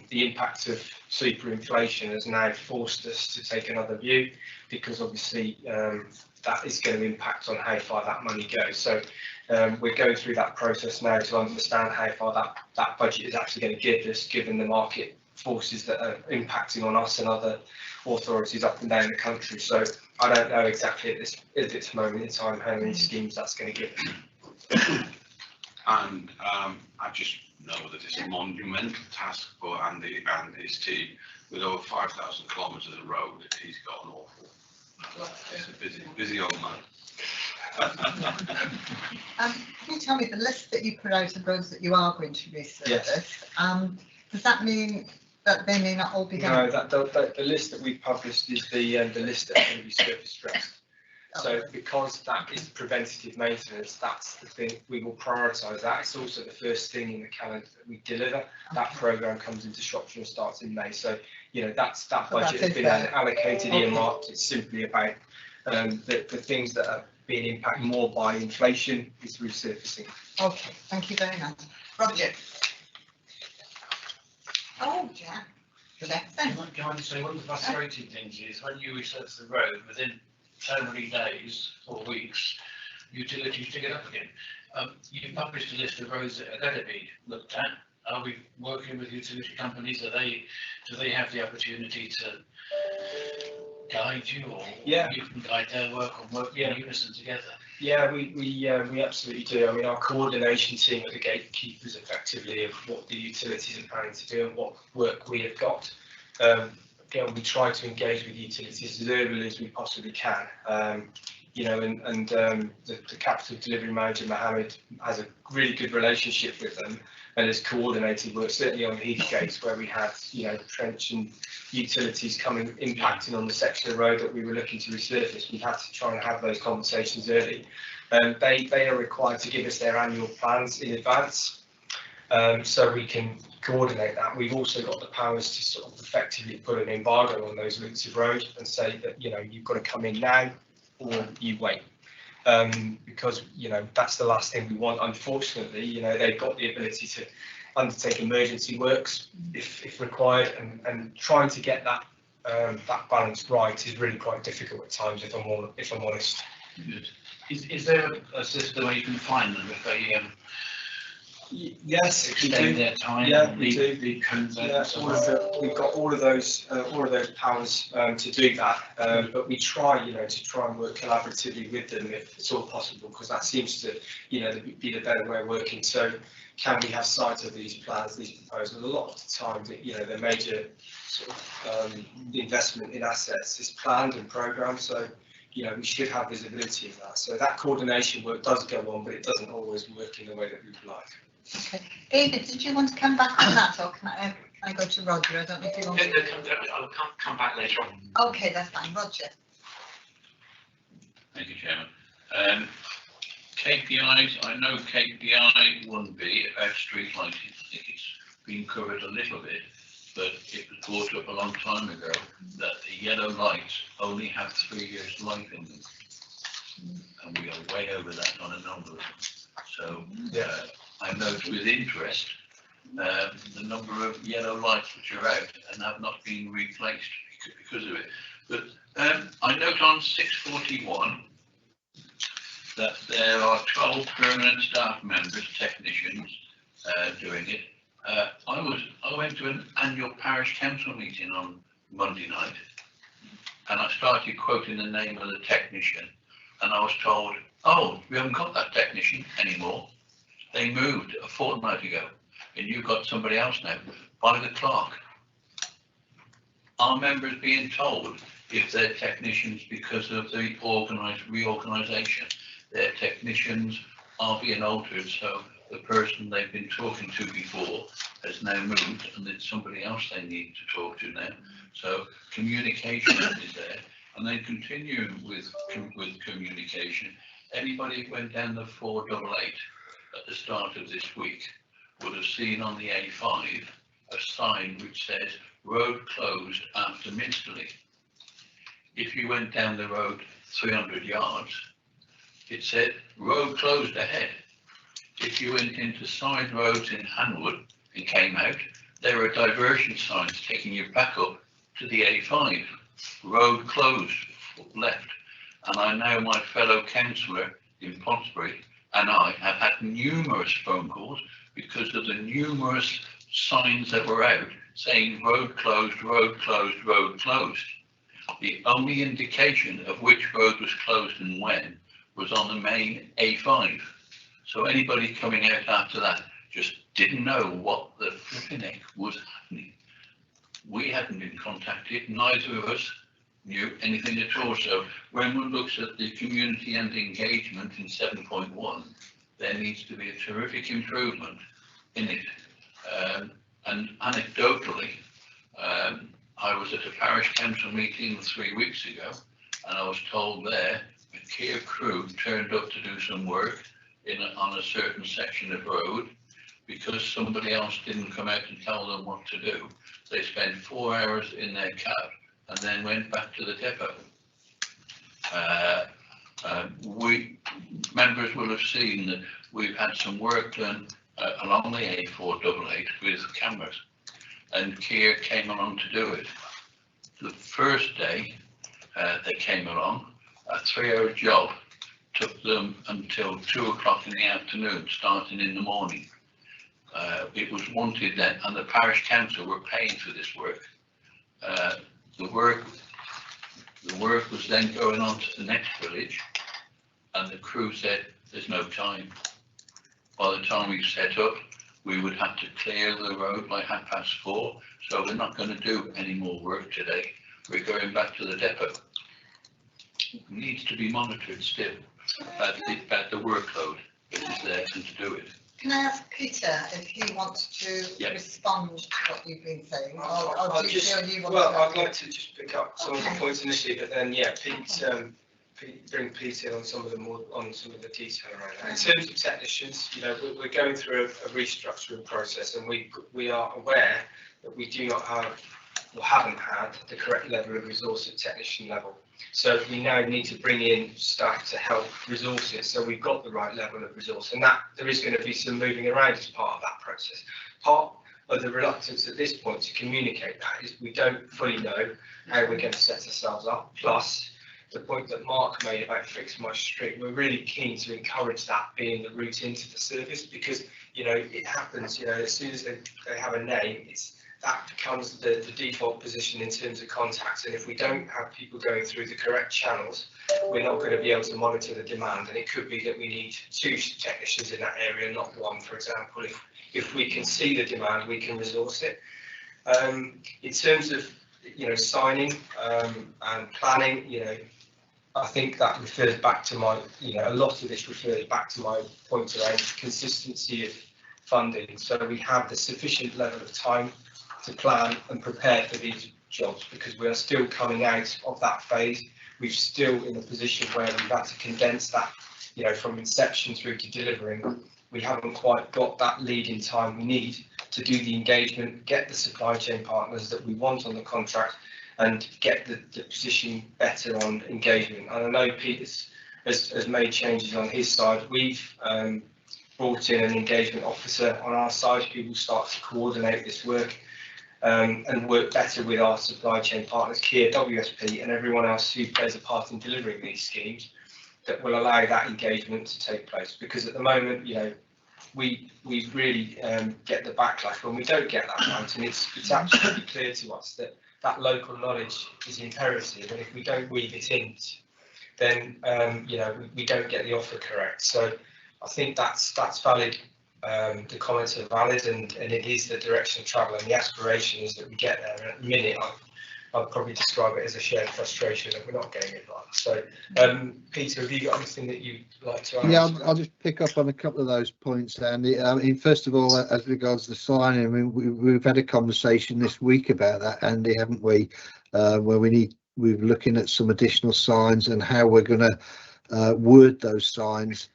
The impact of superinflation has now forced us to take another view, because obviously that is going to impact on how far that money goes. So we're going through that process now to understand how far that budget is actually going to give us, given the market forces that are impacting on us and other authorities up and down the country. So I don't know exactly at this moment in time how many schemes that's going to give us. And I just know that it's a monumental task for Andy and his team. With over 5,000 kilometres of road, he's got an awful. He's a busy old man. Can you tell me the list that you put out of roads that you are going to resurface? Yes. Does that mean that they may not all be done? No, the list that we've published is the list that's going to be surface dressed. So because that is preventative maintenance, that's the thing, we will prioritise that. It's also the first thing in the calendar that we deliver. That programme comes into Shropshire and starts in May. So, that budget has been allocated, earmarked. It's simply about the things that are being impacted more by inflation is resurfacing. Okay, thank you very much. Roger. Oh, Jack. Can I just say, one of the frustrating things is when you research the road, within so many days or weeks, utilities dig it up again. You published a list of roads that are going to be looked at. Are we working with utility companies? Do they have the opportunity to guide you, or you can guide their work and work in unison together? Yeah, we absolutely do. I mean, our coordination team are the gatekeepers effectively of what the utilities are planning to do and what work we have got. Again, we try to engage with utilities as early as we possibly can. The capital delivery manager, Mohammed, has a really good relationship with them, and has coordinated work, certainly on Heathgates, where we had, you know, trench and utilities coming, impacting on the section of road that we were looking to resurface. We had to try and have those conversations early. They are required to give us their annual plans in advance, so we can coordinate that. We've also got the powers to sort of effectively put an embargo on those routes of road and say that, you know, you've got to come in now or you wait. Because, you know, that's the last thing we want. Unfortunately, you know, they've got the ability to undertake emergency works if required, and trying to get that that balance right is really quite difficult at times, if I'm honest. Good. Is there a system where you can find them if they yes, extend their time? Yeah, we do. Leave cones out Yeah, and so all on? of we've got all of those powers to do that, but we try, you know, to try and work collaboratively with them if it's all possible, because that seems to, you know, be the better way of working. So, can we have sight of these plans, these proposals? A lot of the time, you know, the major sort of investment in assets is planned and programmed. So, you know, we should have visibility of that. So that coordination work does go on, but it doesn't always work in the way that we would like. Okay. David, did you want to come back on that, or can I go to Roger? I don't know if you want to. I'll come back later on. Okay, that's fine. Roger. Thank you, Chairman. KPIs, I know KPI 1B about street lighting. I think it's been covered a little bit, but it was brought up a long time ago that the yellow lights only have 3 years life in them. And we are way over that on a number of them. So I note with interest the number of yellow lights which are out and have not been replaced because of it. But I note on 641 that there are 12 permanent staff members, technicians, doing it. I went to an annual parish council meeting on Monday night, and I started quoting the name of the technician, and I was told, "Oh, we haven't got that technician anymore. They moved a fortnight ago, and you've got somebody else now, by the clerk." Are members being told if they're technicians because of the reorganisation? Their technicians are being altered, so the person they've been talking to before has now moved, and it's somebody else they need to talk to now. So communication is there, and then continuing with communication. Anybody who went down the 488 at the start of this week would have seen on the A5 a sign which says road closed after Minsterley. If you went down the road 300 yards, it said road closed ahead. If you went into side roads in Hanwood and came out, there were diversion signs taking you back up to the A5. Road closed left. And I know my fellow councillor in Pottsbury and I have had numerous phone calls because of the numerous signs that were out saying road closed, road closed, road closed. The only indication of which road was closed and when was on the main A5. So anybody coming out after that just didn't know what the flipping heck was happening. We hadn't been contacted, neither of us knew anything at all. So when one looks at the community and engagement in 7.1, there needs to be a terrific improvement in it. And anecdotally, I was at a parish council meeting 3 weeks ago, and I was told there a Kia crew turned up to do some work on a certain section of road because somebody else didn't come out and tell them what to do. They spent 4 hours in their cab and then went back to the depot. We members will have seen that we've had some work done along the A488 with cameras, and Kia came along to do it. The first day they came along, a 3-hour job took them until 2 o'clock in the afternoon, starting in the morning. It was wanted then, and the parish council were paying for this work. The work was then going on to the next village, and the crew said, "There's no time." By the time we set up, we would have to clear the road by 4:30, so we're not going to do any more work today. We're going back to the depot. It needs to be monitored still, about the workload that is there to do it. Can I ask Peter if he wants to respond to what you've been saying? Or do you feel you want well, to? I'd like to just pick up some of the points initially, but then, yeah, bring Pete in on some of the detail around that. In terms of technicians, you know, we're going through a restructuring process, and we are aware that we do not have or haven't had the correct level of resource at technician level. So we now need to bring in staff to help resource it, so we've got the right level of resource, and that there is going to be some moving around as part of that process. Part of the reluctance at this point to communicate that is we don't fully know how we're going to set ourselves up. Plus, the point that Mark made about Fix My Street, we're really keen to encourage that being the route into the service, because, you know, it happens, you know, as soon as they have a name, that becomes the default position in terms of contacts, and if we don't have people going through the correct channels, we're not going to be able to monitor the demand, and it could be that we need 2 technicians in that area, not 1, for example. If we can see the demand, we can resource it. In terms of, you know, signing and planning, you know, I think that refers back to my, you know, a lot of this refers back to my point around consistency of funding. So we have the sufficient level of time to plan and prepare for these jobs, because we are still coming out of that phase. We're still in a position where we've had to condense that, you know, from inception through to delivering. We haven't quite got that lead in time we need to do the engagement, get the supply chain partners that we want on the contract, and get the position better on engagement. And I know Pete has made changes on his side. We've brought in an engagement officer on our side who will start to coordinate this work and work better with our supply chain partners, Kier, WSP, and everyone else who plays a part in delivering these schemes, that will allow that engagement to take place. Because at the moment, you know, we really get the backlash when we don't get that right, and it's absolutely clear to us that that local knowledge is imperative, and if we don't weave it in, then you know, we don't get the offer correct. So I think that's valid. The comments are valid, and it is the direction of travel, and the aspiration is that we get there. And at the minute, I'd probably describe it as a shared frustration that we're not getting it right. So, Peter, have you got anything that you'd like to add? Yeah, I'll just pick up on a couple of those points, Andy. I mean, first of all, as regards the signing, I mean, we've had a conversation this week about that, Andy, haven't we? Where we're looking at some additional signs and how we're going to word those signs.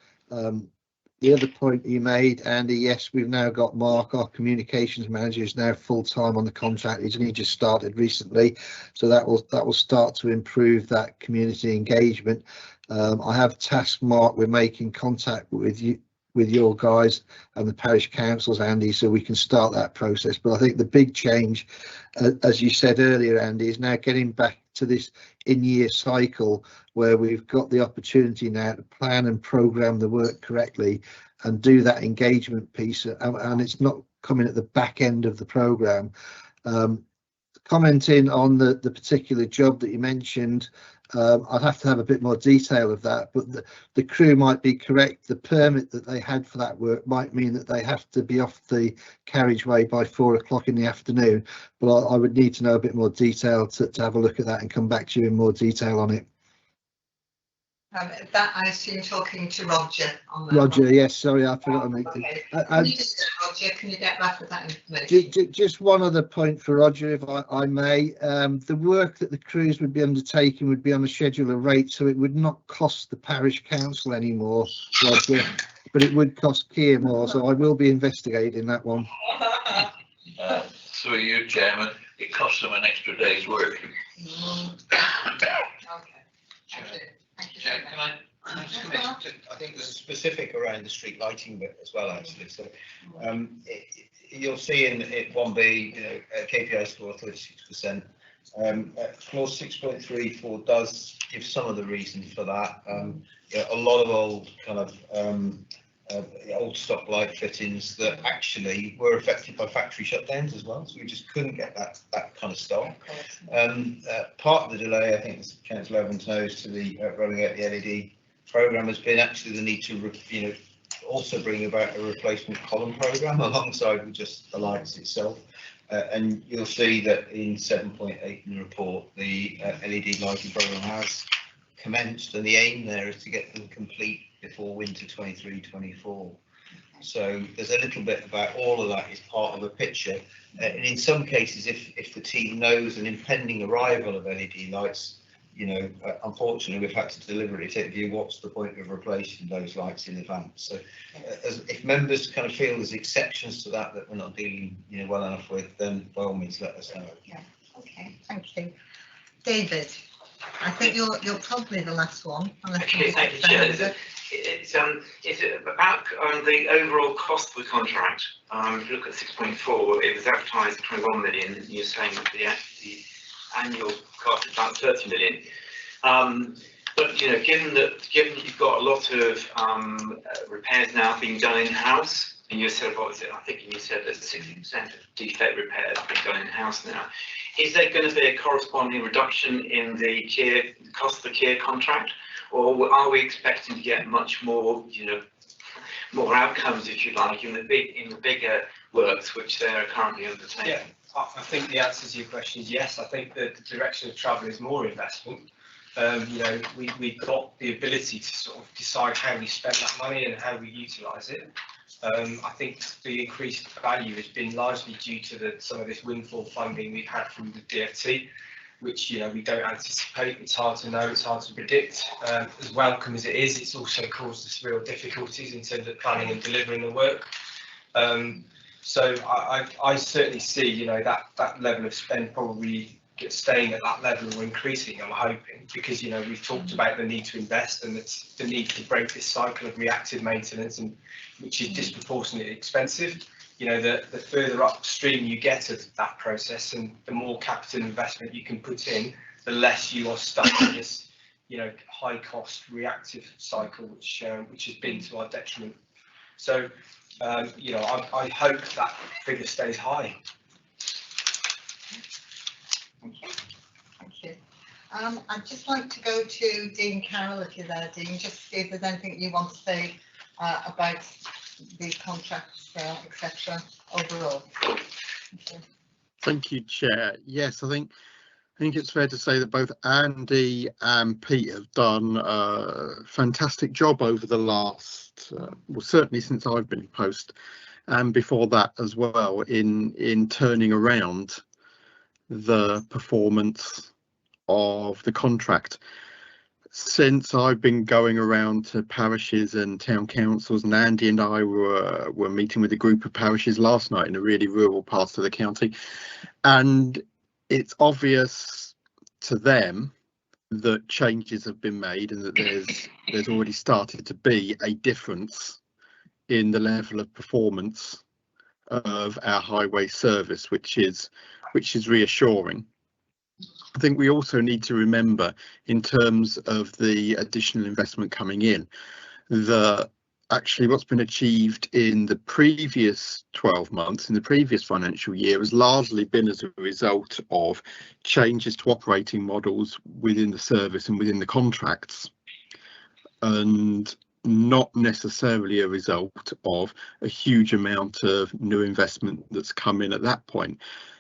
The other point you made, Andy, yes, we've now got Mark, our communications manager, is now full time on the contract. He's only just started recently, so that will start to improve that community engagement. I have tasked Mark with making contact with your guys and the parish councils, Andy, so we can start that process. But I think the big change, as you said earlier, Andy, is now getting back to this in-year cycle where we've got the opportunity now to plan and program the work correctly and do that engagement piece, and it's not coming at the back end of the program. Commenting on the particular job that you mentioned, I'd have to have a bit more detail of that, but the crew might be correct. The permit that they had for that work might mean that they have to be off the carriageway by 4 o'clock in the afternoon, but I would need to know a bit more detail to have a look at that and come back to you in more detail on it. That I assume talking to Roger on that. Roger, yes, sorry, I forgot to make Okay. it. Roger, can you get back with that information? Just one other point for Roger, if I may. The work that the crews would be undertaking would be on a schedule of rate, so it would not cost the parish council anymore, Roger, but it would cost Kier more, so I will be investigating that one. Through you, Chairman, it costs them an extra day's work. I think there's a specific around the street lighting bit as well, actually. So you'll see in it 1B, you know, KPI score 36%. Clause 6.34 does give some of the reasons for that. You know, a lot of old kind of old stock light fittings that actually were affected by factory shutdowns as well, so we just couldn't get that kind of stock. Part of the delay, I think, as Councillor Evans knows, to the rolling out the LED programme has been actually the need to also bring about a replacement column programme alongside with just the lights itself. And you'll see that in 7.8 in the report, the LED lighting programme has commenced, and the aim there is to get them complete before winter 23-24. So there's a little bit about all of that is part of a picture. And in some cases, if the team knows an impending arrival of LED lights, you know, unfortunately, we've had to deliberately take the view, what's the point of replacing those lights in advance? So if members kind of feel there's exceptions to that we're not dealing, you know, well enough with, then by all means let us know. Yeah, okay, thank you. David, I think you're probably the last one. Okay, thank you, Chair. It's about the overall cost of the contract. If you look at 6.4, it was advertised at 21 million, and you're saying that the annual cost is about 30 million. But you know, given that you've got a lot of repairs now being done in-house, and you said, what was it? I think you said that 60% of defect repairs being done in-house now. Is there going to be a corresponding reduction in the cost of the Kier contract, or are we expecting to get much more, you know, more outcomes, if you like, in the bigger works which they're currently undertaking? Yeah, I think the answer to your question is yes. I think that the direction of travel is more investment. You know, we've got the ability to sort of decide how we spend that money and how we utilise it. I think the increased value has been largely due to some of this windfall funding we've had from the DfT, which, you know, we don't anticipate. It's hard to know, it's hard to predict. As welcome as it is, it's also caused us real difficulties in terms of planning and delivering the work. So I certainly see, you know, that level of spend probably staying at that level or increasing, I'm hoping, because, you know, we've talked about the need to invest and the need to break this cycle of reactive maintenance, and which is disproportionately expensive. You know, the further upstream you get of that process and the more capital investment you can put in, the less you are stuck in this, you know, high cost reactive cycle, which has been to our detriment. So, you know, I hope that figure stays high. Thank you. Thank you. I'd just like to go to Dean Carroll, if you're there, Dean, just to see if there's anything you want to say about the contracts, etc. overall. Thank you, Chair. Yes, I think it's fair to say that both Andy and Pete have done a fantastic job over the last, well, certainly since I've been in post, and before that as well, in turning around the performance of the contract. Since I've been going around to parishes and town councils, and Andy and I were meeting with a group of parishes last night in a really rural part of the county, and it's obvious to them that changes have been made and that there's already started to be a difference in the level of performance of our highway service, which is reassuring. I think we also need to remember, in terms of the additional investment coming in, that actually what's been achieved in the previous 12 months, in the previous financial year, has largely been as a result of changes to operating models within the service and within the contracts, and not necessarily a result of a huge amount of new investment that's come in at that point.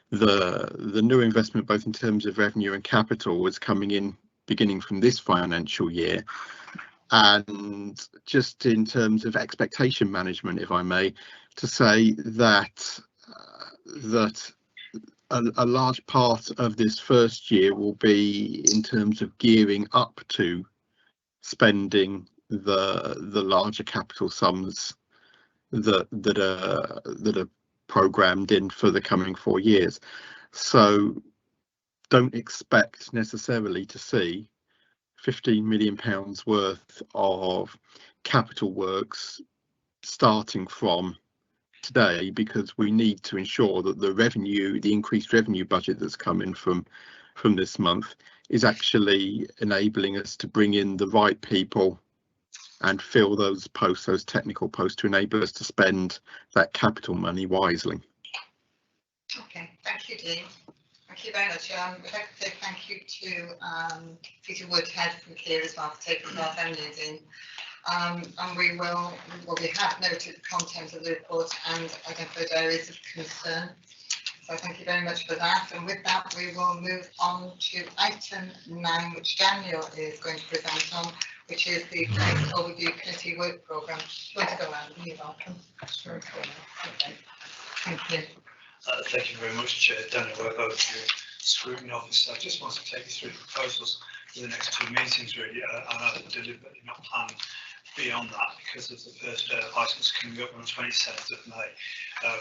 The new investment, both in terms of revenue and capital, is coming in beginning from this financial year. And just in terms of expectation management, if I may, to say that a large part of this first year will be in terms of gearing up to spending the larger capital sums that are programmed in for the coming 4 years. So don't expect necessarily to see £15 million worth of capital works starting from today, because we need to ensure that the increased revenue budget that's coming from this month is actually enabling us to bring in the right people and fill those posts, those technical posts, to enable us to spend that capital money wisely. Okay, thank you, Dean. Thank you very much. I'd like to say thank you to Peter Woodhead from Kier as well for taking part on Dean. And we have noted the content of the report and identified areas of concern. So thank you very much for that. And with that, we will move on to item 9, which Daniel is going to present on, which is the Place Overview Committee Work Programme. Do you want to go around? You're welcome. Okay. Thank you. Thank you very much, Chair. Daniel Webb, Overview Scrutiny Officer. I just want to take you through the proposals for the next 2 meetings, really, and I've deliberately not planned beyond that because of the first items coming up on the 27th of May,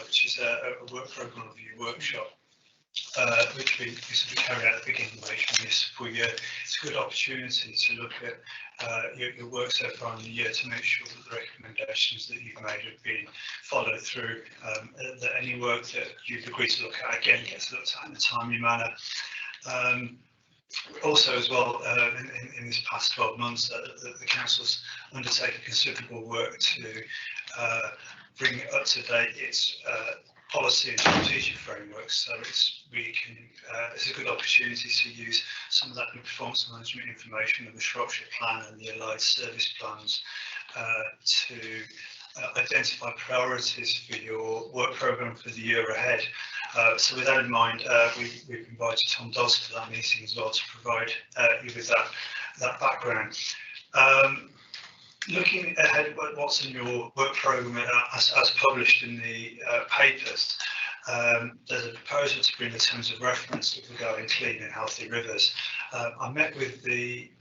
which is a work programme review workshop, which we sort of carry out at the beginning of each municipal year. It's a good opportunity to look at your work so far in the year to make sure that the recommendations that you've made have been followed through, that any work that you've agreed to look at again gets looked at in a timely manner. Also, as well, in this past 12 months, the council's undertaken considerable work to bring up to date its policy and strategic framework, so it's a good opportunity to use some of that good performance management information and the Shropshire Plan and the allied service plans to identify priorities for your work programme for the year ahead. So with that in mind, we've invited Tom Dawes to that meeting as well to provide you with that background. Looking ahead at what's in your work programme as published in the papers, there's a proposal to bring the terms of reference regarding clean and healthy rivers. I met with the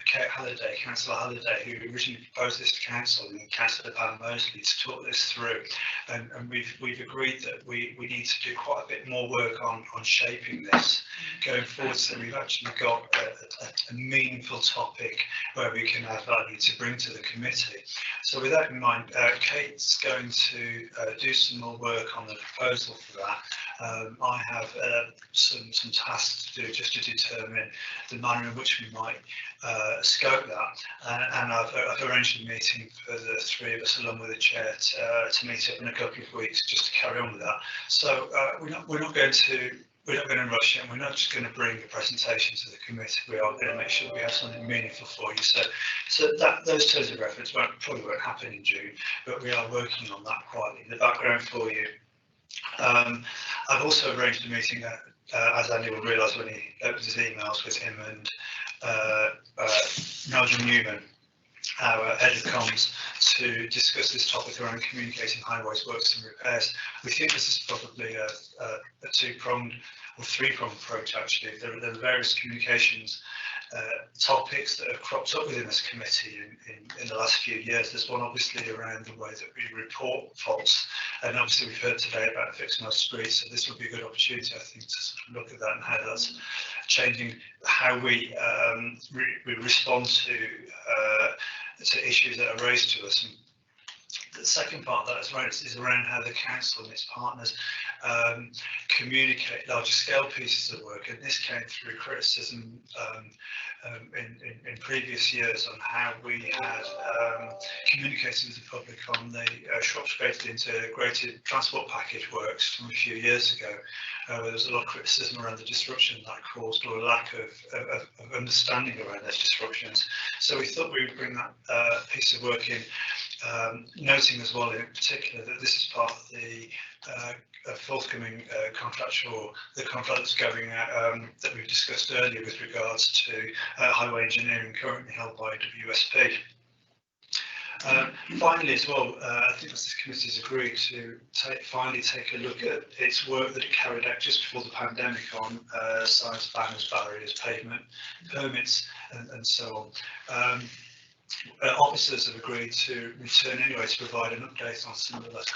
Kate Halliday, Councillor Halliday, who originally proposed this to Council, and Councillor Pam Mosley to talk this through. And we've agreed that we need to do quite a bit more work on shaping this going forward, so we've actually got a meaningful topic where we can add value to bring to the committee. So with that in mind, Kate's going to do some more work on the proposal for that. I have some tasks to do just to determine the manner in which we might scope that, and I've arranged a meeting for the 3 of us along with the chair to meet up in a couple of weeks just to carry on with that. So we're not going to rush it, and we're not just going to bring a presentation to the committee. We are going to make sure we have something meaningful for you. So those terms of reference probably won't happen in June, but we are working on that quietly in the background for you. I've also arranged a meeting, as Andy will realise when he opens his emails, with him and Nigel Newman, our head of comms, to discuss this topic around communicating highways works and repairs. We think this is probably a 2-pronged or 3-pronged approach, actually. There are various communications topics that have cropped up within this committee in the last few years. There's one obviously around the way that we report faults, and obviously we've heard today about fixing our streets, so this would be a good opportunity, I think, to sort of look at that and how that's changing how we respond to issues that are raised to us. And the second part that is around how the council and its partners communicate larger scale pieces of work, and this came through criticism in previous years on how we had communicated with the public on the Shropshire Integrated Transport Package works from a few years ago, where there was a lot of criticism around the disruption that caused, or a lack of understanding around those disruptions. So we thought we would bring that piece of work in, noting as well in particular that this is part of the forthcoming contract, or the contract that's going out that we've discussed earlier with regards to highway engineering currently held by WSP. Finally as well, I think this committee has agreed to finally take a look at its work that it carried out just before the pandemic on signs, banners, barriers, pavement, permits and so on. Officers have agreed to return anyway to provide an update on some of the less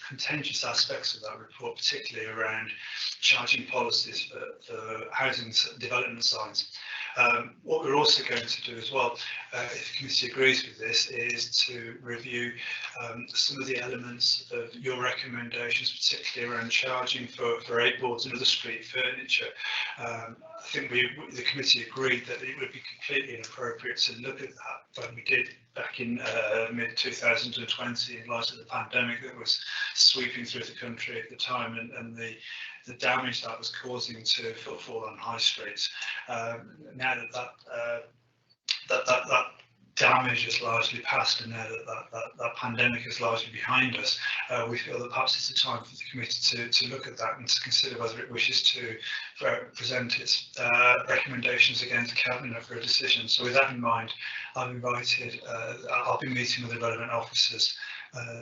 contentious aspects of that report, particularly around charging policies for housing development signs. What we're also going to do as well, if the committee agrees with this, is to review some of the elements of your recommendations, particularly around charging for 8-boards and other street furniture. I think the committee agreed that it would be completely inappropriate to look at that when we did back in mid-2020 in light of the pandemic that was sweeping through the country at the time, and the damage that was causing to footfall on high streets. Now that damage is largely past and now that pandemic is largely behind us, we feel that perhaps it's a time for the committee to look at that and to consider whether it wishes to present its recommendations again to Cabinet for a decision. So with that in mind, I've invited, I'll be meeting with the relevant officers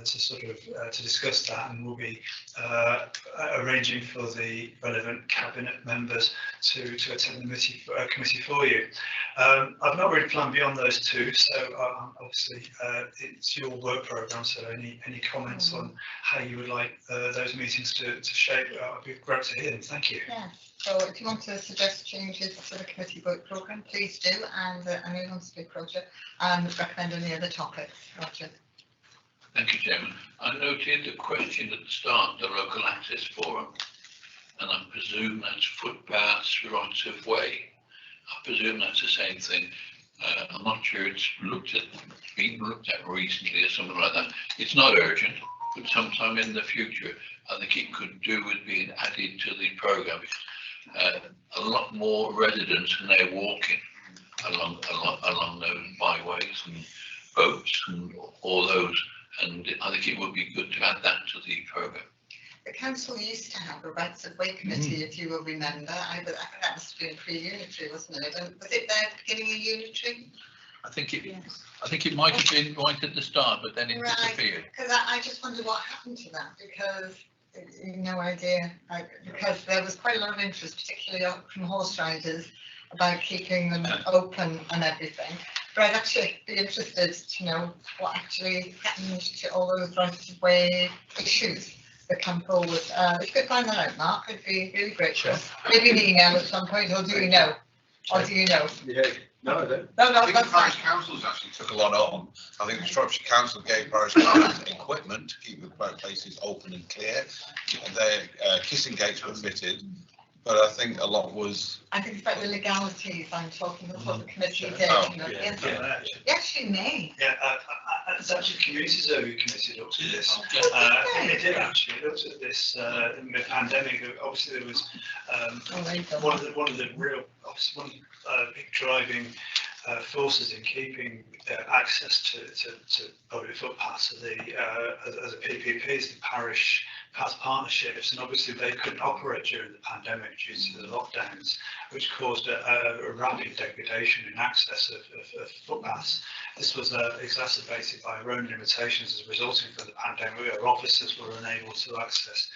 to discuss that, and we'll be arranging for the relevant cabinet members to attend the committee for you. I've not really planned beyond those two, so obviously it's your work programme, so any comments on how you would like those meetings to shape, I'd be great to hear them. Thank you. Yeah. So if you want to suggest changes to the committee work programme, please do, and I move on to speak, Roger, and recommend any other topics. Roger. Thank you, Chairman. I noted the question at the start of the local access forum, and I presume that's footpaths, rights of way. I presume that's the same thing. I'm not sure it's been looked at recently or something like that. It's not urgent, but sometime in the future, I think it could do with being added to the programme, because a lot more residents are now walking along those byways and boats and all those. And I think it would be good to add that to the programme. The council used to have a rights of way committee, if you will remember. I think that must have been pre-unitary, wasn't it? Was it there at the beginning of unitary? I think it might have been right at the start, but then it disappeared. Because I just wonder what happened to that, because no idea. Because there was quite a lot of interest, particularly from horse riders, about keeping them open and everything. But I'd actually be interested to know what actually happened to all those rights of way issues that come forward. If you could find that out, Mark, I'd be really grateful. Maybe an email at some point, or do you know? Or do you know? Yeah, no, I don't. No, I think that's the parish fine. councils actually took a lot on. I think the Shropshire Council gave parish councils equipment to keep the places open and clear. Their kissing gates were fitted, but I think a lot was. I think it's about the legalities I'm talking about, the committee did. Oh, You know, yeah. Yes, you may. Yeah, it's actually Community Survey Committee looked at this. It did actually looked at this in the pandemic. Obviously, there was one of the real big driving forces in keeping access to public footpaths as a PPPs, the parish path partnerships, and obviously they couldn't operate during the pandemic due to the lockdowns, which caused a rapid degradation in access of footpaths. This was exacerbated by our own limitations as resulting from the pandemic. Our officers were unable to access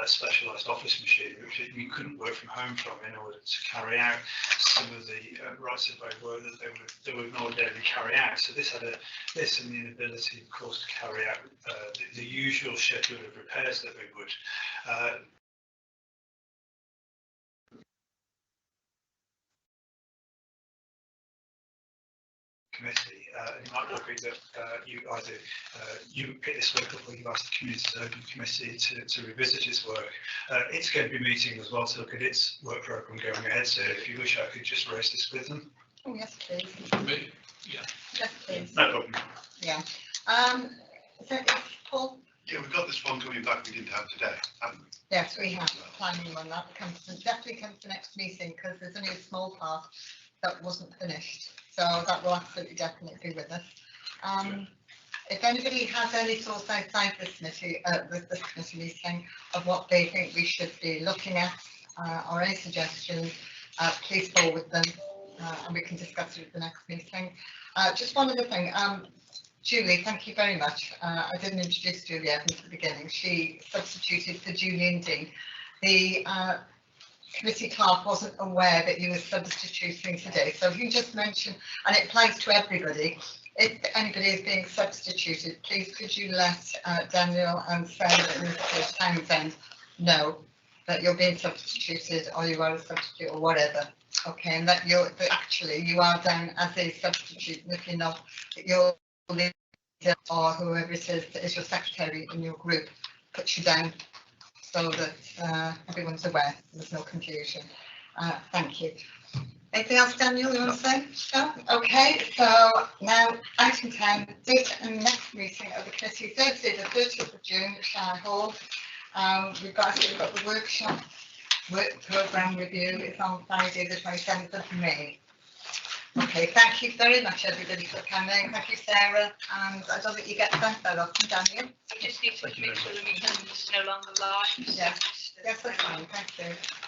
specialised office machinery, which you couldn't work from home from in order to carry out some of the rights of way work that they would ordinarily carry out. So this and the inability, of course, to carry out the usual schedule of repairs that we would. Committee, it might well be that you either you pick this work up or you've asked the Community Open Committee to revisit its work. It's going to be meeting as well to look at its work programme going ahead, so if you wish I could just raise this with them. Oh, yes, please. Me? Yeah. Yes, please. No problem. Yeah. So yes, Paul? Yeah, we've got this one coming back we didn't have today, haven't we? Yes, we have planning on that. Definitely comes to the next meeting, because there's only a small part that wasn't finished. So that will absolutely definitely be with us. If anybody has any thoughts outside this committee meeting of what they think we should be looking at, or any suggestions, please forward them, and we can discuss it at the next meeting. Just one other thing. Julie, thank you very much. I didn't introduce Julie Evans at the beginning. She substituted for Julian Dean. The committee clerk wasn't aware that you were substituting today, so if you just mention, and it applies to everybody, if anybody is being substituted, please could you let Daniel and Sarah and Mr. Townsend know that you're being substituted, or you are a substitute, or whatever. Okay, and that actually you are down as a substitute, and if you're not, that your leader or whoever it is your secretary in your group puts you down, so that everyone's aware, there's no confusion. Thank you. Anything else, Daniel, you want to say? No? Okay, so now item 10, date and next meeting of the committee, Thursday the 30th of June at Shire Hall. We've got the workshop, work programme review. It's on Friday the 27th of May. Okay, thank you very much everybody for coming. Thank you, Sarah, and I don't think you get thanked that often, Daniel. We just need to make sure the meeting is no longer live. Yes, yes, that's fine, thank you.